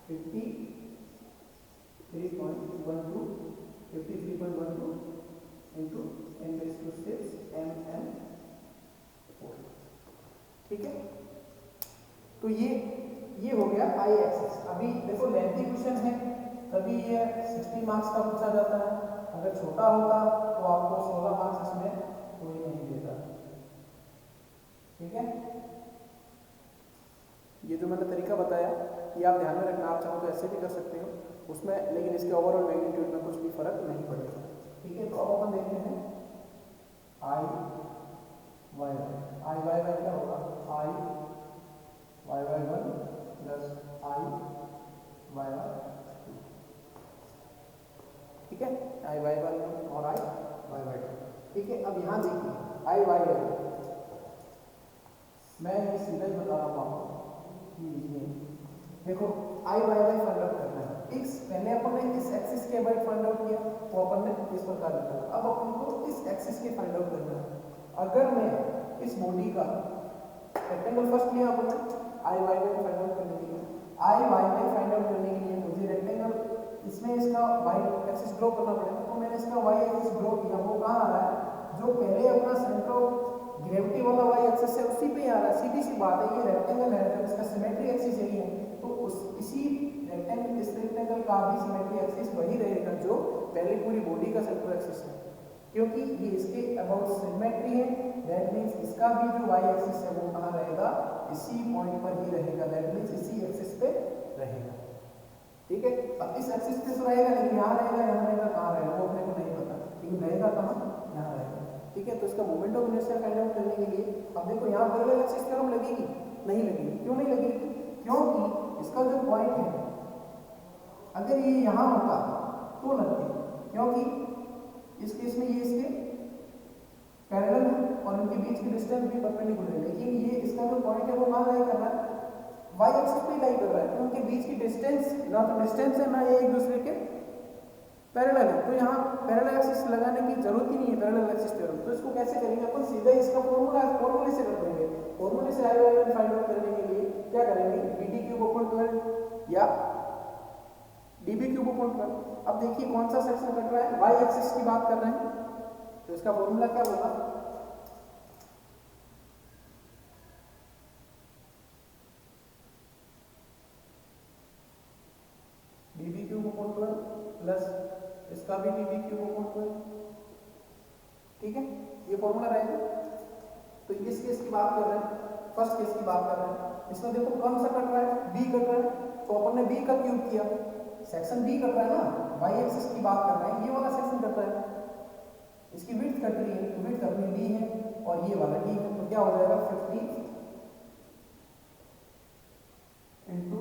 53.12 into 10⁻⁶ mm4। ठीक है, तो ये ये हो गया आई एक्सिस। अभी देखो लेंथी क्वेश्चन है तभी ये 60 मार्क्स का पूछा जाता है, अगर छोटा होता तो आपको 16 मार्क्स इसमें कोई नहीं देता। ठीक है, ये जो मैंने तरीका बताया ये आप ध्यान में रखना, आप चाहो तो ऐसे भी कर सकते हो उसमें, लेकिन इसके ओवरऑल मैग्नीट्यूड में कुछ भी फर्क नहीं पड़ेगा। ठीक है, तो अब अपन देखते हैं आई वाई वाई क्या होगा, आई वाई वाई 1 प्लस आई वाई वाई 2। ठीक है, आई वाई वाई 1 और आई वाई वाई 2। ठीक है, अब यहाँ देखिए आई वाई वाई, मैं ये सीधा ही बता रहा हूँ कि ये देखो आई वाई वाई फाइंड आउट करना है। x पहले अपन ने इस एक्सिस के अबाउट फाइंड आउट किया तो अपन ने इस प्रकार लिखा, अब अपन को इस एक्सिस के फाइंड आउट करना है। अगर मैं इस बॉडी का रेक्टेंगल फर्स्ट लिया अपन ने आई वाई वाई फाइंड आउट करने के लिए, आई वाई वाई फाइंड आउट करने के लिए मुझे रेक्टेंगल इसमें इसका वाई एक्सिस ड्रॉ करना पड़ेगा, तो मैंने इसका वाई एक्सिस ड्रॉ किया, वो कहाँ आ रहा है, जो पहले अपना सेंटर ऑफ ग्रेविटी वाला वाई एक्सिस है उसी पे आ रहा है। सीधी सी बात है, ये रेक्टेंगल है तो इसका सिमेट्री एक्सिस यही है, तो उस इसी रेक्टेंगल इस रेक्टेंगल का भी सिमेट्री एक्सिस वही रहेगा जो पहले पूरी बॉडी का सेंटर एक्सिस है, क्योंकि ये इसके अबाउट सिमेट्री है। दैट मींस इसका भी जो वाई एक्सिस है वो कहाँ रहेगा, इसी पॉइंट पर ही रहेगा, दैट मींस इसी एक्सिस पे रहेगा। ठीक है, अब इस एक्सिस पे तो रहेगा, लेकिन यहाँ रहेगा, यहाँ रहेगा, कहाँ रहेगा वो अपने को नहीं पता, लेकिन रहेगा कहाँ, यहाँ रहेगा। ठीक है, तो इसका moment of inertia find out करने के लिए अब देखो यहाँ पैरेलल एक्सिस थ्योरम लगेगी, नहीं लगेगी। क्यों नहीं लगेगी, क्योंकि इसका जो पॉइंट है अगर ये यहाँ होता तो लगती, क्योंकि इस केस में ये इसके पैरेलल है और इनके बीच की डिस्टेंस भी परपेंडिकुलर है, लेकिन ये इसका जो पॉइंट है वो कहाँ लाई कर रहा है, वाई एक्सिस पे लाई कर रहा है, तो उनके बीच की डिस्टेंस ना तो डिस्टेंस है ना ये एक दूसरे के पैरेलल है, तो यहाँ पैरेलल एक्सिस लगाने की जरूरत ही नहीं है पैरेलल एक्सिस थ्योरम। तो इसको कैसे करेंगे अपन, सीधा इसका फॉर्मूले से कर देंगे। फॉर्मूले से आई वाई फाइंड आउट करने के लिए क्या करेंगे, बीडी क्यूब अपॉन 12 या डीबी क्यूब अपॉन 12। अब देखिए कौन सा सेक्शन कट रहा है, वाई एक्सिस की बात कर रहे हैं, तो इसका फॉर्मूला क्या होगा, डीबी क्यूब अपॉन 12 प्लस इसका भी डीबी क्यूब अपॉन 12। ठीक है, ये फॉर्मूला रहेगा। तो इस केस की बात कर रहे हैं, फर्स्ट केस की बात कर रहे हैं, इसमें देखो कौन सा कट रहा है, बी कट रहा है, तो अपन ने बी का क्यूब किया, सेक्शन बी कट रहा है ना, वाई एक्सिस की बात कर रहे हैं, ये वाला सेक्शन कट रहा है, इसकी विड्थ कट रही है, तो विड्थ अपनी डी है और ये वाला डी है, तो क्या हो जाएगा 50 इंटू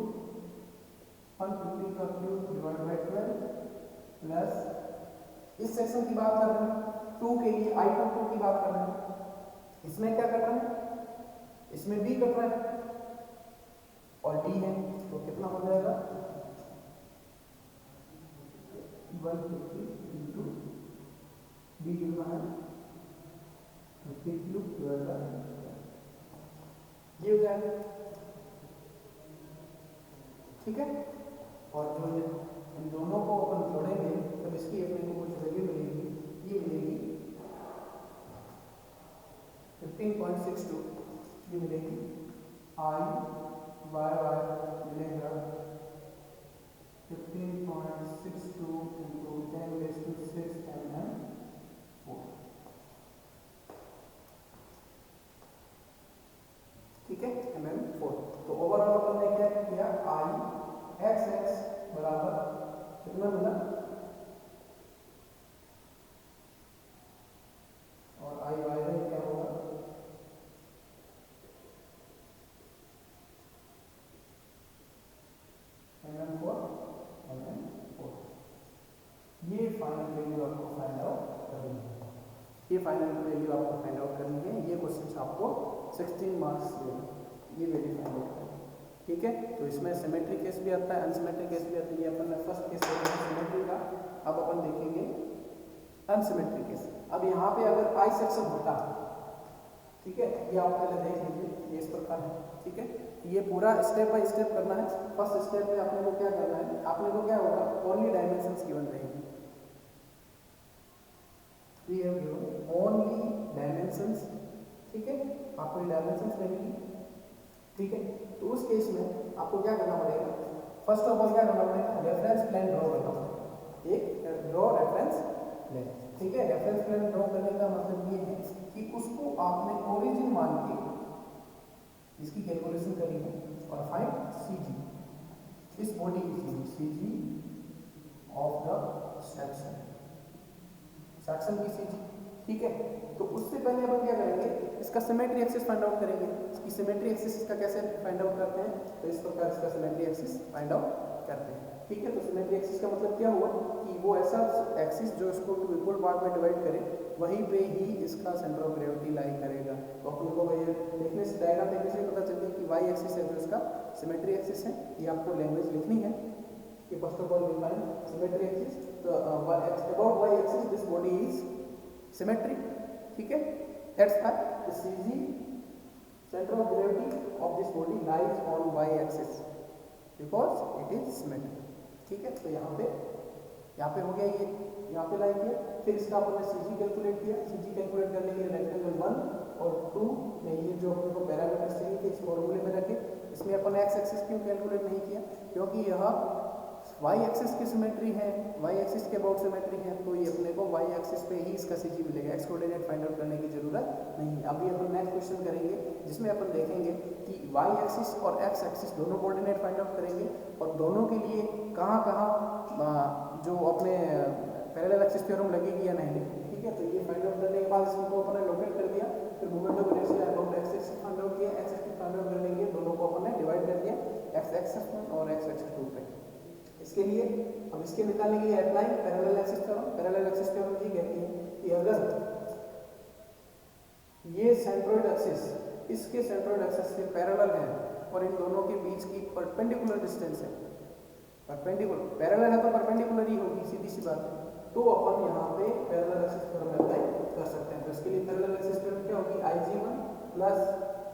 150 का क्यूब डिवाइड बाई 12 प्लस इस सेक्शन की बात कर रहे हैं 2 के लिए आई को 2 की बात कर रहे हैं, इसमें क्या कट रहा है, इसमें बी कट रहा है और डी है, तो कितना हो जाएगा 150 इंटू बी कितना है 50 क्यूब डिवाइड बाय ये हो जाएगा। ठीक है, और जो इन दोनों को अपन जोड़ेंगे तब इसकी अपने को कुछ वैल्यू मिलेगी, ये मिलेगी 15.62, ये मिलेगी आई वाई वाई मिलेगा 15.62 इंटू 10⁶ mm²। ठीक है, mm²। तो ओवरऑल अपन ने क्या किया, आई एक्स एक्स बराबर कितना मिला और आई वाई वाई क्या होगा, mm² mm²। ये फाइनल वैल्यू आपको फाइंड आउट करनी है, ये फाइनल वैल्यू आपको फाइंड आउट करनी है, ये क्वेश्चन आपको 16 मार्क्स देगा, ये वैल्यू फाइंड आउट करनी है। ठीक है, तो इसमें सिमेट्री केस भी आता है, अनसिमेट्रिक केस भी आता है, ये अपन ने फर्स्ट केस देखा सिमेट्री का, अब अपन देखेंगे अनसिमेट्रिक केस। अब यहाँ पे अगर आई सेक्शन होता, ठीक है, ये आप पहले देख लीजिए, ये इस प्रकार है। ठीक है, ये पूरा स्टेप बाय स्टेप करना है। फर्स्ट स्टेप में आपने को क्या करना है, आपने को क्या होगा, ओनली डायमेंशंस गिवन रहेंगी, we have given only dimensions. ठीक है, आपको डायमेंशंस रहेंगी ठीक है, तो उस केस में आपको क्या करना पड़ेगा, फर्स्ट ऑफ ऑल क्या करना पड़ेगा, रेफरेंस प्लेन ड्रॉ करना पड़ेगा, एक ड्रॉ रेफरेंस प्लेन। ठीक है, रेफरेंस प्लेन ड्रॉ करने का मतलब ये है कि उसको आपने ओरिजिन मान के इसकी कैलकुलेशन करी है और फाइंड सीजी, इस बॉडी की CG of the section, section की सीजी। ठीक है, तो उससे पहले अपन क्या करेंगे, इसका सिमेट्री एक्सिस फाइंड आउट करेंगे। इसकी सिमेट्री एक्सिस इसका कैसे फाइंड आउट करते हैं, तो इस प्रकार इसका सिमेट्री एक्सिस फाइंड आउट करते हैं। ठीक है, तो सिमेट्री एक्सिस का मतलब क्या हुआ कि वो ऐसा एक्सिस जो इसको इक्वल पार्ट में डिवाइड करे, वहीं पे ही इसका सेंटर ऑफ ग्रेविटी लाई करेगा। तो अपन को भाई देखने से, डायग्राम देखने से पता चलता है कि वाई एक्सिस है जो इसका सिमेट्री एक्सिस है। ये आपको लैंग्वेज लिखनी है कि first of all we find symmetry axis, तो about Y axis this body is symmetry. ठीक है, that's why the CG centre of gravity of this body lies on Y axis because it is symmetry. ठीक है, तो यहाँ पे हो गया, ये यहाँ पे लाई किया, फिर इसका अपन ने सीजी कैलकुलेट किया। सीजी कैलकुलेट करने के लिए रेक्टेंगल 1 और 2 में ये जो अपन को पैरामीटर्स चाहिए थे इस फॉर्मूले में रखे। इसमें अपन एक्स एक्सिस क्यों कैलकुलेट नहीं किया, क्योंकि यह वाई एक्सिस की सिमेट्री है, वाई एक्सिस के अबाउट सिमेट्री है, तो ये अपने को वाई एक्सिस पे ही इसका सीजी मिलेगा, एक्स कोऑर्डिनेट फाइंड आउट करने की जरूरत नहीं है। अभी अपन नेक्स्ट क्वेश्चन करेंगे जिसमें अपन देखेंगे कि वाई एक्सिस और एक्स एक्सिस दोनों कोऑर्डिनेट फाइंड आउट करेंगे और दोनों के लिए कहाँ कहाँ जो अपने पैरेलल एक्सिस थ्योरम लगेगी या नहीं लगेगी। ठीक है, तो ये फाइंड आउट करने के बाद इसको अपन ने लोकेट कर दिया, फिर moment of inertia about X axis find out किया, एक्स एक्सिस फाइंड आउट करने के लिए दोनों को अपन ने डिवाइड कर दिया एक्स एक्सिस 1 और एक्स एक्सिस 2 पे। इसके लिए हम इसके निकालने के लिए apply parallel axis theorem. Parallel axis theorem ये कहती है कि अगर ये सेंट्रोइड एक्सिस इसके सेंट्रोइड एक्सिस से पैरेलल है और इन दोनों के बीच की परपेंडिकुलर डिस्टेंस है, परपेंडिकुलर पैरेलल है तो परपेंडिकुलर ही होगी, सीधी सी बात है, तो अपन यहाँ पे पैरेलल एक्सिस थ्योरम अप्लाई कर सकते हैं। तो इसके लिए पैरेलल एक्सिस थ्योरम क्या होगी, IG1 plus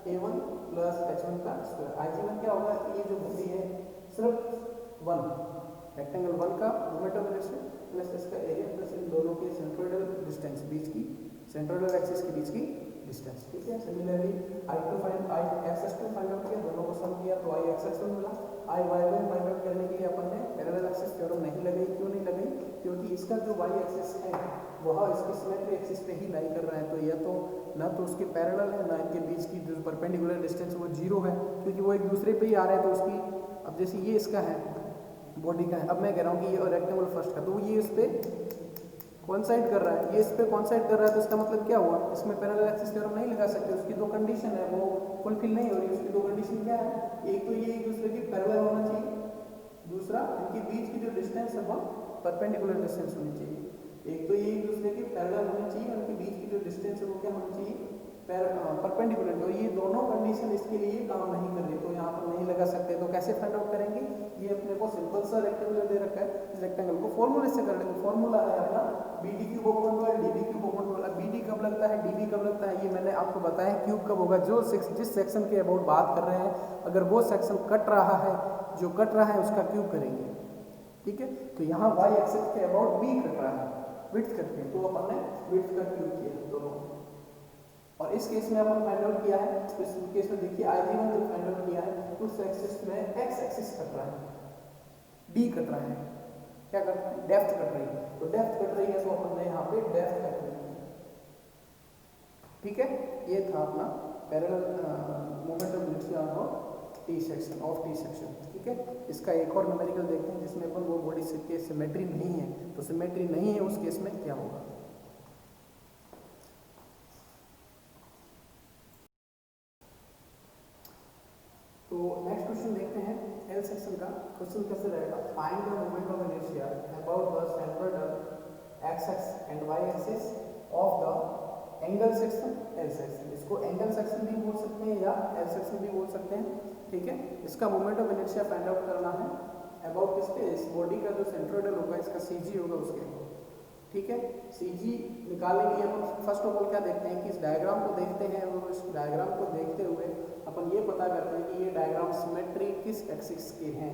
A1 plus H1 का स्क्वायर। IG1 क्या होगा कि ये जो बॉडी है सिर्फ 1 रेक्टेंगल 1 का मोमेंट ऑफ इनर्शिया प्लस इसका एरिया प्लस इन दोनों के सेंट्रोइडल डिस्टेंस, बीच की सेंट्रोइडल एक्सिस के बीच की डिस्टेंस। ठीक है, similarly I2 find I XS2 find out किया, दोनों को सम किया तो I XS1 मिला। I Y1 फाइंड आउट करने के लिए अपन ने पैरेलल एक्सिस थ्योरम नहीं लगाई। क्यों नहीं लगाई, क्योंकि इसका जो Y एक्सिस है वह इसकी सिमेट्री एक्सिस पे ही लाई कर रहा है, तो यह तो ना तो उसके पैरेलल है ना इनके बीच की जो परपेंडिकुलर डिस्टेंस वो 0 है, क्योंकि वो एक दूसरे पे ही आ रहे हैं। तो उसकी अब जैसे ये इसका है बॉडी का है, अब मैं कह रहा हूँ कि ये रेक्टेंगल फर्स्ट का, तो ये इस पे कॉन्साइड कर रहा है, ये इस पे कॉन्साइड कर रहा है, तो इसका मतलब क्या हुआ, इसमें पैरेलल एक्सिस थ्योरम नहीं लगा सकते। उसकी दो कंडीशन है वो फुलफिल नहीं हो रही। उसकी दो कंडीशन क्या है, एक तो ये एक दूसरे के पैरेलल होना चाहिए, दूसरा इनके बीच की जो डिस्टेंस है वो परपेंडिकुलर डिस्टेंस होनी चाहिए। एक तो ये एक दूसरे के पैरेलल होने चाहिए, उनके बीच की जो डिस्टेंस है वो क्या होनी चाहिए, परपेंडिकुलर। तो ये दोनों कंडीशन इसके लिए काम नहीं कर रही, तो यहाँ पर नहीं लगा सकते। तो कैसे फाइंड आउट करेंगे, ये अपने को सिंपल सा रेक्टेंगल दे रखा है, इस रेक्टेंगल को फॉर्मूले से कर लेंगे। फॉर्मूला है अपना BD cube upon 12 DB cube upon 12। BD कब लगता है, DB कब लगता है, ये मैंने आपको बताया। क्यूब कब होगा, जिस सेक्शन के अबाउट बात कर रहे हैं, अगर वो सेक्शन कट रहा है, जो कट रहा है उसका क्यूब करेंगे। ठीक है, तो यहाँ y एक्सिस के अबाउट B कट रहा है, विड्थ कट के, तो अपन ने विड्थ का क्यूब किया दोनों। और इस केस में अपन फाइंड आउट किया है, तो इस केस में देखिए IG1 जो फाइंड आउट किया है उस एक्सिस में x एक्सिस कट रहा है, D कट रहा है, क्या कट रहा है, डेप्थ कट रही है। तो डेप्थ कट रही है तो अपन ने यहाँ पे डेप्थ कैलकुलेट किया। ठीक है, ये था अपना parallel moment of inertia of T section. ठीक है, इसका एक और न्यूमेरिकल देखते हैं जिसमें अपन वो बॉडी के सिमेट्री नहीं है, तो सिमेट्री नहीं है उस केस में क्या होगा। तो नेक्स्ट क्वेश्चन देखते हैं एल सेक्शन का। क्वेश्चन कैसे रहेगा, find the moment of inertia about the centroidal x and Y axis of the angle section L section. इसको एंगल सेक्शन भी बोल सकते हैं या एल सेक्शन भी बोल सकते हैं। ठीक है, इसका moment of inertia find out करना है अबाउट किसके, इस बॉडी का जो सेंट्रोइडल होगा, इसका सीजी होगा उसके। ठीक है, सीजी निकालने के लिए अपन फर्स्ट ऑफ ऑल क्या देखते हैं कि इस डायग्राम को देखते हैं, और इस डायग्राम को देखते हुए अपन ये पता करते हैं कि ये डायग्राम सिमेट्री किस एक्सिस के हैं,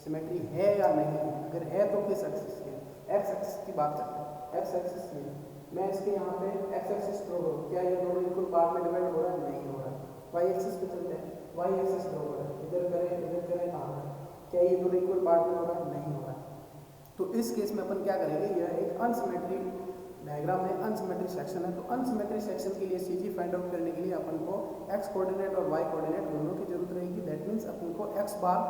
सिमेट्री है या नहीं है। अगर है तो किस एक्सिस के, एक्स एक्सिस की बात करते हैं। एक्स एक्सिस में मैं इसके यहाँ पे एक्स एक्सिस ड्रॉ करूँ, क्या ये दोनों इक्वल पार्ट में डिवाइड हो रहा है, नहीं हो रहा है। वाई एक्सिस पे चलते हैं, वाई एक्सिस ड्रॉ करें, इधर करें, कहाँ करें, क्या ये दोनों इक्वल पार्ट में हो रहा है? नहीं हो रहा है। तो इस केस में अपन क्या करेंगे, यह एक अनसिमेट्रिक डायग्राम है, अनसिमेट्रिक सेक्शन है। तो अनसिमेट्रिक सेक्शन के लिए सीजी फाइंड आउट करने के लिए अपन को एक्स कोऑर्डिनेट और वाई कोऑर्डिनेट दोनों की जरूरत रहेगी। दैट मीन्स अपन को एक्स बार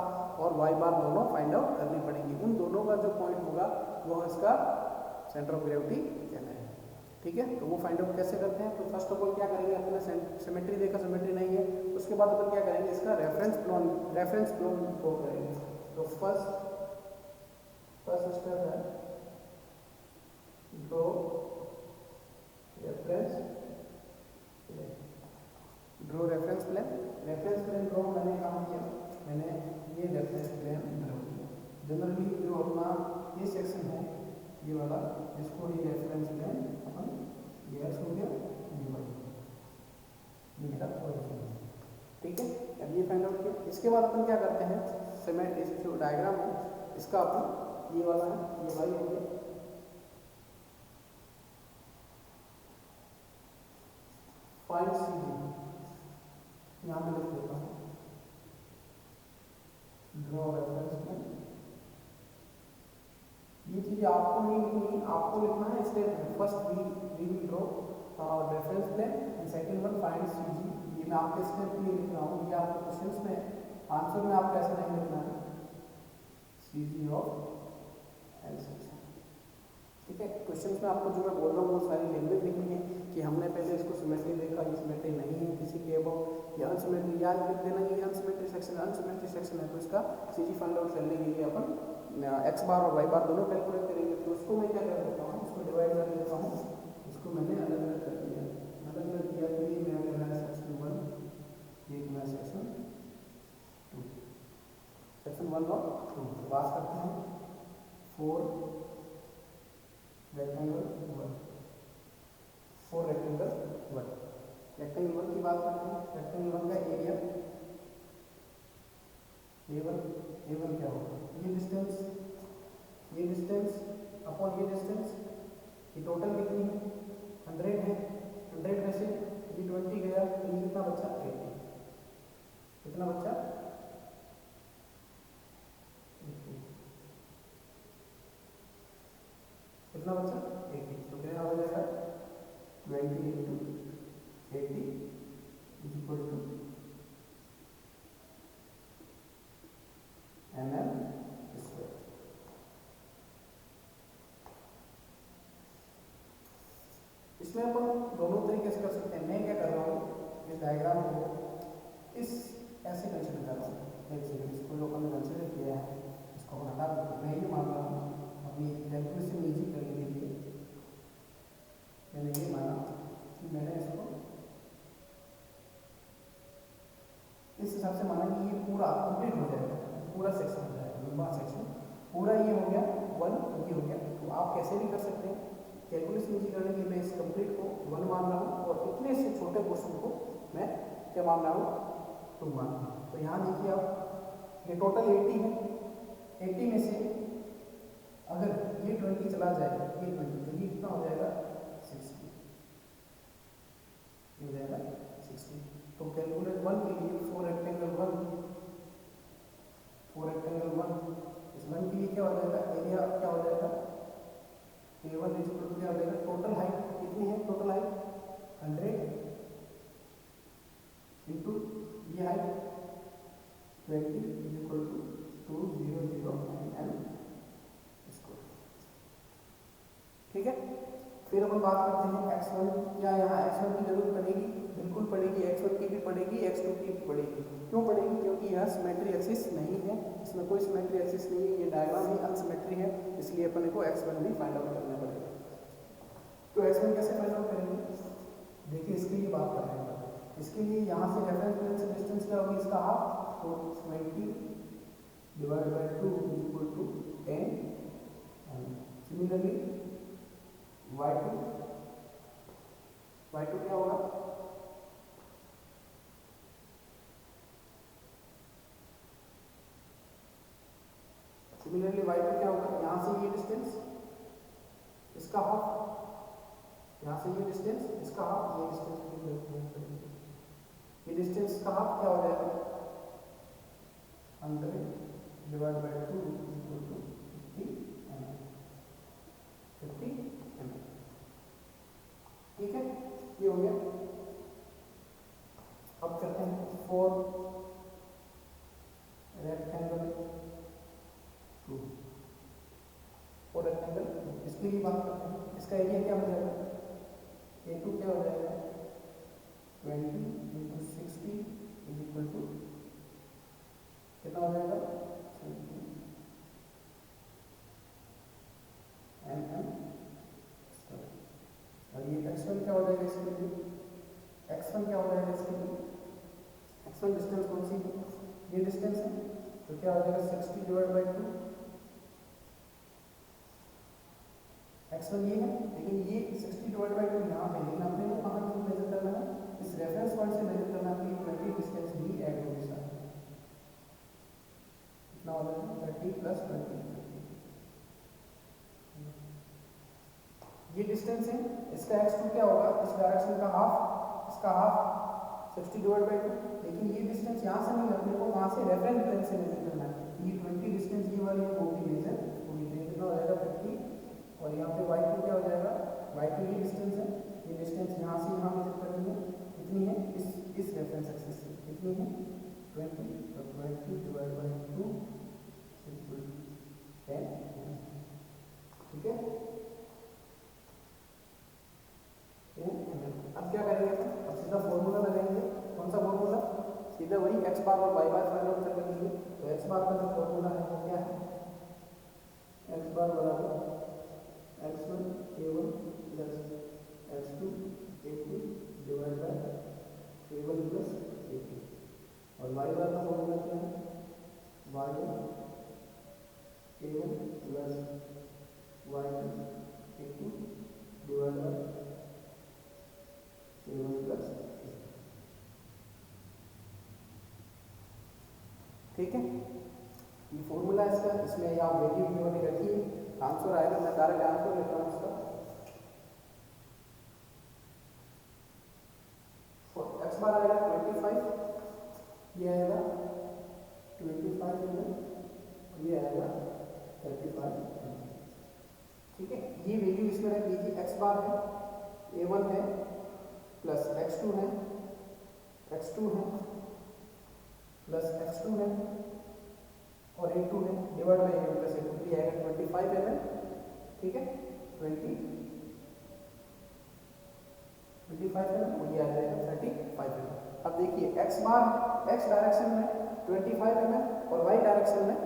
और वाई बार दोनों फाइंड आउट करनी पड़ेगी। उन दोनों का जो पॉइंट होगा वो इसका सेंटर ऑफ ग्रेविटी कहलाएगा। ठीक है, तो वो फाइंड आउट कैसे करते हैं? तो फर्स्ट ऑफ ऑल क्या करेंगे, अपने सिमेट्री देखा, सिमेट्री नहीं है, उसके बाद अपन क्या करेंगे, इसका रेफरेंस प्लेन ड्रॉ करेंगे। तो फर्स्ट स्टेप है draw reference plane. Reference plane draw मैंने कहाँ किया, मैंने ये रेफरेंस प्लेन ड्रॉ किया। जनरली जो अपना ये सेक्शन है ये वाला, इसको ही रेफरेंस प्लेन अपन, ये एक्स हो गया, ये वाई, ये मेरा ओरिजिन है। ठीक है, अब ये फाइंड आउट किया। इसके बाद अपन क्या करते हैं, सीमेंट इस जो डायग्राम है इसका अपन, ये वाला है, ये वाई हो गया, फाइंड सीजी, यहाँ मैं लिख देता हूँ ड्रॉ रेफरेंस प्लेन। ये चीज़ आपको नहीं लिखनी, आपको लिखना है स्टेप में, first we will draw reference plane and second one find CG. ये मैं आपके स्टेप के लिए लिख रहा हूँ, ये आपको क्वेश्चंस में आंसर में आपको ऐसा नहीं लिखना है, सीजी ऑफ एल सेक्शन। ठीक है, क्वेश्चंस में आपको जो मैं बोल रहा हूँ वो सारी लैंग्वेज लिखनी है कि हमने पहले इसको सिमेट्री देखा, ये सिमेट्री नहीं है किसी के अबाउट, या अनसिमेट्री, याद लिख देना ये अनसिमेट्री सेक्शन है। तो इसका सीजी फाइंड आउट करने के लिए अपन एक्स बार और वाई बार दोनों कैलकुलेट करेंगे। तो उसको मैं क्या कर देता हूँ, इसको डिवाइड कर देता हूँ, इसको मैंने अलग अलग कर दिया, तो ये मेरा क्या है सेक्शन 1, ये मेरा सेक्शन 2, सेक्शन 1 और 2। बात करते हैं 4 रेक्टेंगल 1, 4 रेक्टेंगल 1, रेक्टेंगल 1 की बात करते हैं। रेक्टेंगल 1 का एरिया A1 क्या होगा, ये डिस्टेंस अपॉन ये डिस्टेंस, ये टोटल कितनी है, 100 है, 100 में से ये 20 गया तो ये कितना बचा, 80, कितना बचा, 80, कितना बचा, 80। तो क्या हो जाएगा, 20 into 80 is equal to mm square. इसमें अपन दोनों तरीके से कर सकते हैं। मैं क्या कर रहा हूँ, इस डायग्राम को इस ऐसे कंसिडर कर रहा हूँ, एक सेकंड, इसको जो हमने कंसिडर किया है इसको हटा देते हैं। मैं ये मान रहा हूँ अपनी कैलकुलेशन ईजी करने के लिए, मैंने ये माना कि मैंने इसको इस हिसाब से माना कि ये पूरा कंप्लीट हो जाएगा, पूरा सेक्शन हो जाएगा, लंबा सेक्शन पूरा ये हो गया 1, ये हो गया। तो आप कैसे भी कर सकते हैं, कैलकुलेशन ईजी करने के लिए मैं इस कंप्लीट को 1 मान रहा हूँ और इतने से छोटे पोर्शन को मैं क्या मान रहा हूँ, 2 मान रहा हूँ। तो यहाँ देखिए आप, ये टोटल 80 है, 80 में से अगर ये 20 चला जाए, ये 20, तो ये कितना हो जाएगा, 60, ये हो जाएगा 60। तो कैलकुलेट 1 के लिए 4 रेक्टेंगल 1, इस 1 के लिए क्या हो जाएगा, एरिया क्या हो जाएगा, A1 इज इक्वल टू क्या हो जाएगा, टोटल हाइट कितनी है, टोटल हाइट 100 इंटू ये height 20 is equal to 200 mm square. ठीक है, फिर अपन बात करते हैं x1। क्या यहाँ x1 की जरूरत पड़ेगी, बिल्कुल पड़ेगी, x1 की भी पड़ेगी, x2 की भी पड़ेगी। क्यों पड़ेगी, क्योंकि यह सिमेट्री एक्सिस नहीं है, इसमें कोई सिमेट्री एक्सिस नहीं है, ये डायग्राम ही अनसिमेट्री है, इसलिए अपन को x1 भी फाइंड आउट करना पड़ेगा। तो x1 कैसे फाइंड आउट करेंगे, देखिए इसके लिए बात कर रहे हैं। इसके लिए यहाँ से रेफरेंस प्लेन से डिस्टेंस क्या होगी, इसका हाफ, तो 20 divide by 2 is equal to 10 mm। Similarly y2 क्या होगा, सिमिलरली y2 क्या होगा, यहाँ से ये डिस्टेंस इसका हाफ, यहाँ से ये डिस्टेंस इसका हाफ, ये डिस्टेंस का हाफ क्या हो जाएगा, 100 divide by 2 equal to 50 mm। ठीक है, ये हो गया। अब करते हैं 4 रेक्टेंगल 2, 4 रेक्टेंगल इसके लिए बात करते हैं। इसका एरिया क्या हो जाएगा, A2 क्या हो जाएगा 20 × 60 इज इक्वल टू कितना हो जाएगा 70 mm स्क्वायर। और ये x1 क्या हो जाएगा इसके लिए, x1 क्या हो जाएगा इसके लिए, x1 डिस्टेंस कौन सी है, ये डिस्टेंस है, तो क्या हो जाएगा 60 डिवाइड बाई 2। x1 ये है, लेकिन ये 60 डिवाइड बाई 2 यहाँ पे, लेकिन हमने वो कहाँ से मेजर करना है, इस रेफरेंस पॉइंट से मेजर करना है। तो ये 20 डिस्टेंस भी ऐड होगी साथ, कितना हो जाएगा 30 + 20 ये डिस्टेंस है। इसका x2 क्या होगा, इस डायरेक्शन का हाफ, इसका हाफ 60 डिवाइड बाई 2। लेकिन ये डिस्टेंस यहाँ से नहीं, अपने को वहाँ से रेफरेंस डिस्टेंस से मेजर करना है। ये 20 डिस्टेंस ये वाली वो भी मेजर होगी, तो कितना हो जाएगा 50। और यहाँ पे y2 क्या हो जाएगा, y2 ये डिस्टेंस है, ये डिस्टेंस यहाँ से यहाँ मेजर करनी है, कितनी है, इस रेफरेंस एक्सिस से कितनी है 20, तो 20 डिवाइड बाई 2 इक्वल 10। ठीक है, अब क्या करेंगे, अब सीधा फॉर्मूला लगाएंगे। कौन सा फॉर्मूला, सीधा वही x बार और y बार फाइंड आउट कर लेंगे। तो x बार का जो फॉर्मूला है वो क्या है, x बार बराबर x1 a1 + x2 a2 divide by a1 + a2। और y बार का फॉर्मूला क्या है, y1 a1 + y2 a2 divide by a1 + a2। ठीक है, ये फॉर्मूला इसका, इसमें आप वैल्यू भी वाली रखिए, आंसर आएगा। मैं डायरेक्ट आंसर लेता हूँ इसका, x बार आएगा 25, ये आएगा 25 mm, और ये आएगा 35 mm। ठीक है, ये वैल्यू इसमें रख लीजिए। x बार है, a1 है प्लस x2 है, x2 है प्लस x2 है और a2 है डिवाइड बाई a1 + a2, ये आएगा 25 mm। ठीक है, 25 mm, और ये आ जाएगा 35 mm। अब देखिए x बार x डायरेक्शन में 25 mm और y डायरेक्शन में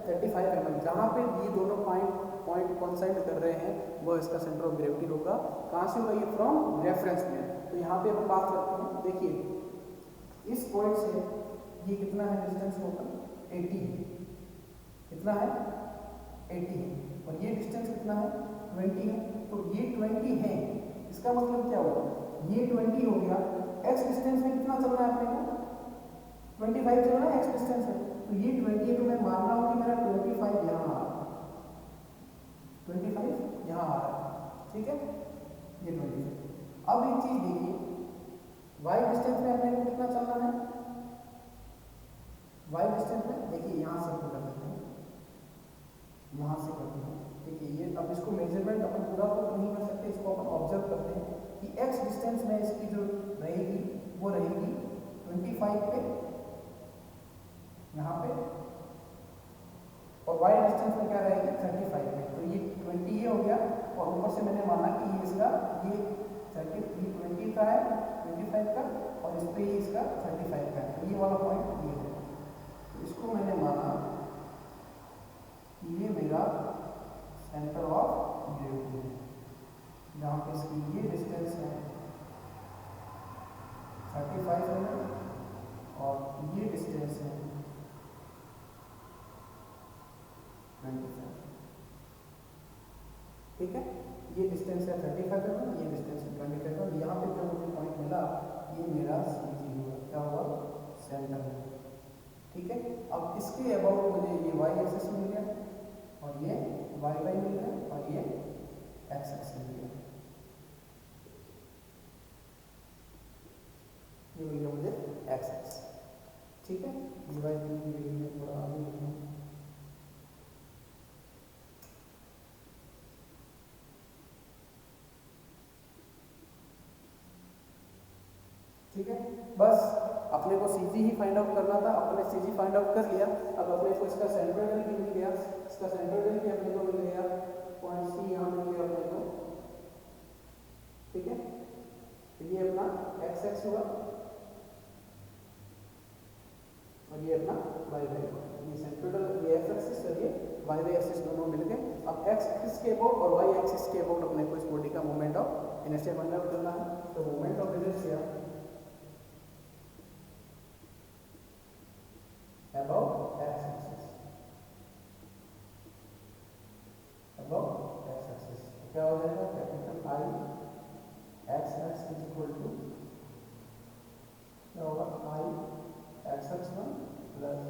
35 mm। जहाँ पे ये दोनों पॉइंट कॉन्साइड कर रहे हैं वो इसका सेंटर ऑफ ग्रेविटी होगा। कहाँ से होगा, ये फ्रॉम रेफरेंस प्लेन। तो यहाँ पे हम बात करते हैं, देखिए इस पॉइंट से ये कितना है डिस्टेंस टोटल 80 है, कितना है 80 है, और ये डिस्टेंस कितना है 20 है। तो ये 20 है, इसका मतलब क्या होगा, ये 20 हो गया। x डिस्टेंस में कितना चलना है अपने को, 25 चलना है x डिस्टेंस में। तो ये 20 है, तो मैं मान रहा हूँ कि मेरा 25 यहाँ आ रहा है, 25 यहाँ आ रहा है। ठीक है, ये 25। अब एक चीज देखिए, y डिस्टेंस में अपने को कितना चलना है, y डिस्टेंस में देखिए यहाँ से कर लेते हैं, यहाँ से करते हैं। देखिए ये, अब इसको मेजरमेंट अपन पूरा तो नहीं कर सकते, इसको अपन ऑब्जर्व करते हैं कि x डिस्टेंस में इसकी जो रहेगी वो रहेगी 25 पे यहाँ पे, और y डिस्टेंस में क्या रहेगी 35 पे। तो ये 20 ये हो गया, और ऊपर से मैंने माना कि ये इसका ये 20 का है, 25 का, और इस पे इसका 35 का है। तो ये वाला पॉइंट ये है, तो इसको मैंने माना कि ये मेरा सेंटर ऑफ ग्रेविटी है, जहाँ पे इसकी ये डिस्टेंस है 35 mm और ये डिस्टेंस है 25। ठीक है, ये डिस्टेंस है 35 mm, ये डिस्टेंस है 25 mm। यहाँ पे जो मुझे पॉइंट मिला ये मेरा CG हुआ, क्या हुआ, सेंटर है। ठीक है, अब इसके अबाउट मुझे ये y एक्सिस मिल गया, और ये y मिल गया, और ये x एक्सिस मिल गया, ये मिल गया मुझे x एक्सिस। ठीक है, C/3 की वैल्यू में थोड़ा आगे लिखूँ, ठीक है। बस अपने को सीजी ही फाइंड आउट करना था, अपने सीजी फाइंड आउट कर लिया। अब अपने को इसका सेंट्रोइडल भी मिल गया, इसका सेंट्रोइडल भी अपने को मिल गया, पॉइंट सी यहाँ मिल गया अपने को, ठीक है। तो ये अपना एक्स एक्स हुआ और ये अपना वाई वाई हुआ। ये सेंट्रोइडल, ये एक्स एक्सिस और ये वाई वाई एक्सिस दोनों मिल गए। अब एक्स एक्सिस के अबाउट और वाई एक्सिस के अबाउट अपने को इस बॉडी का moment of inertia find out करना है। तो moment of inertia about x axis, about x axis क्या हो जाएगा, capital I x x is equal to क्या होगा, I x x1 plus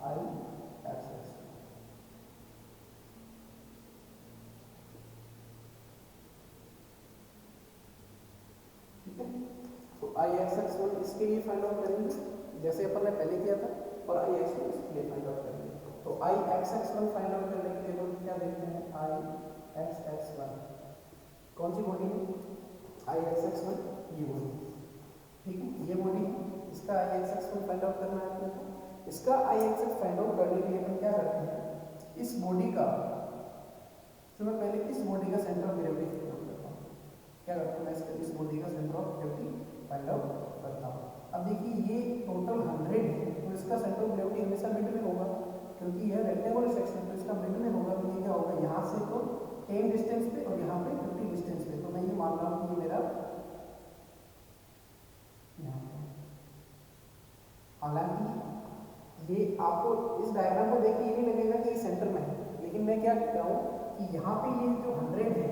I x x2, ठीक है। तो I x x1 इसके लिए फाइंड आउट करेंगे जैसे अपन ने पहले किया था, और I x2 इसके लिए फाइंड आउट करेंगे। तो I x x1 find out करने के लिए क्या देखते हैं, I x x1 कौन सी बॉडी है, I x x1 ये बॉडी, ठीक है, ये बॉडी है, इसका I x x1 find out करना है अपने को। इसका I x x find out करने के लिए अपन क्या करते हैं, इस बॉडी का तो मैं पहले इस बॉडी का centre of gravity find out करता हूँ। क्या करता हूँ मैं, इस बॉडी का centre of gravity find out करता हूँ। अब देखिए ये टोटल 100 है, तो इसका सेंटर ऑफ ग्रेविटी हमेशा मिड में होगा, क्योंकि यह रेक्टेंगुलर सेक्शन तो इसका मिड में होगा। तो ये क्या होगा, यहाँ से तो 10 डिस्टेंस पे और यहाँ पे 50 डिस्टेंस पे। तो मैं ये मान रहा हूँ कि ये मेरा यहाँ पे, हालांकि ये आपको इस डायग्राम को देखिए ये नहीं लगेगा कि ये सेंटर में है, लेकिन मैं क्या कहता हूँ कि यहाँ पे ये जो 100 है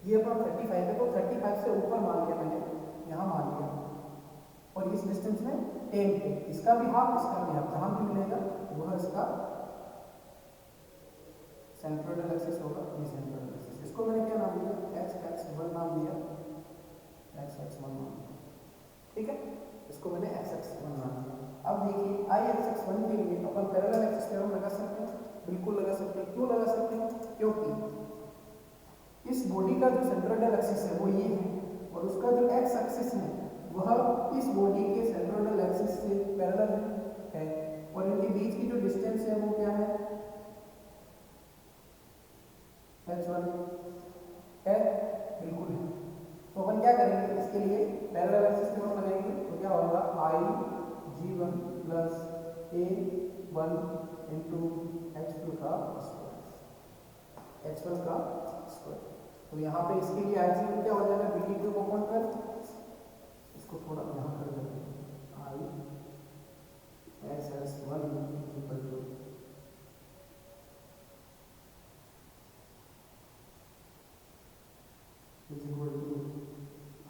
ये अपना 35 है, तो 35 से ऊपर मान लिया मैंने, यहाँ मान लिया, और इस डिस्टेंस में 10 पे, इसका भी हाफ इसका भी हाफ, जहां भी मिलेगा वह इसका सेंट्रोइडल एक्सिस होगा, ये सेंट्रोइडल एक्सिस। इसको मैंने क्या नाम दिया, एक्स x1 नाम दिया, एक्स x1 नाम दिया, ठीक है, इसको मैंने एक्स x1 नाम दिया। अब देखिए I x x1 के लिए अपन पैरेलल एक्सिस थ्योरम लगा सकते हैं, बिल्कुल लगा सकते हैं। क्यों लगा सकते हैं, क्योंकि इस बॉडी का जो सेंट्रोइडल एक्सिस है वो ये है, और उसका जो एक्स एक्सिस है वह इस बॉडी के सेंट्रोइडल एक्सिस से पैरेलल है, और इनके बीच की जो डिस्टेंस है वो क्या है, h1 है, बिल्कुल है। तो अपन क्या करेंगे, इसके लिए पैरेलल एक्सिस थ्योरम लगाएंगे। तो क्या होगा, I g1 plus a1 into h2 का स्क्वायर, h1 का स्क्वायर। तो यहाँ पे इसके लिए I क्या हो जाएगा, BT/12, इसको थोड़ा यहाँ कर देते हैं, I x1 equal to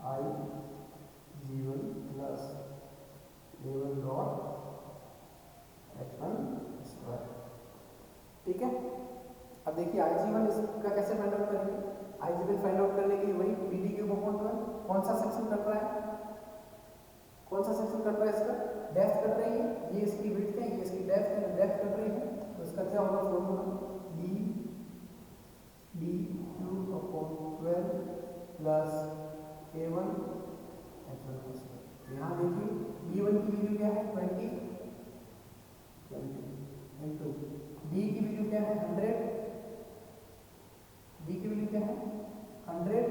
I g1 plus a1 dot h1 square, ठीक है। अब देखिए IG1 इसका कैसे फाइंड आउट करेंगे, IG1 फाइंड आउट करने के लिए वही BT/12, कौन सा सेक्शन कट रहा है, कौन सा सेक्शन कट रहा है, इसका डेप्थ कट रही है, ये इसकी विड्थ है, ये इसकी डेप्थ है, डेप्थ कट रही है, तो इसका क्या होगा formula, D/12 plus a1 h1 square. यहाँ देखिए B1 की वैल्यू क्या है, 20 इंटू D की वैल्यू क्या है, 100, D की वैल्यू क्या है 100,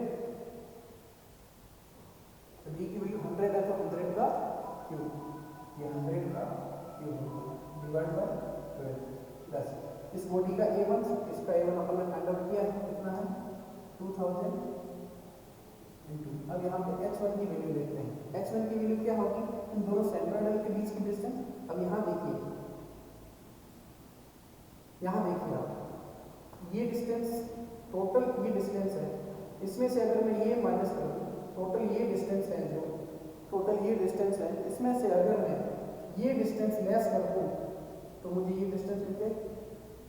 तो D की वैल्यू 100 है, तो 100 का क्यूब, ये 100 का क्यूब होगा, डिवाइड बाय 12 प्लस इस बॉडी का A1, इसका A1 अपन ने फाइंड आउट किया है, कितना है 2000 इंटू, अब यहाँ पे h1 की वैल्यू देखते हैं। h1 की वैल्यू क्या होगी, इन दोनों सेंट्रोइडल के बीच की डिस्टेंस। अब यहाँ देखिए आप ये डिस्टेंस, टोटल ये डिस्टेंस है, इसमें से अगर मैं ये माइनस कर दूँ, टोटल ये डिस्टेंस है, जो टोटल ये डिस्टेंस है, इसमें से अगर मैं ये डिस्टेंस लेस कर दूँ तो मुझे ये डिस्टेंस मिल जाएगी।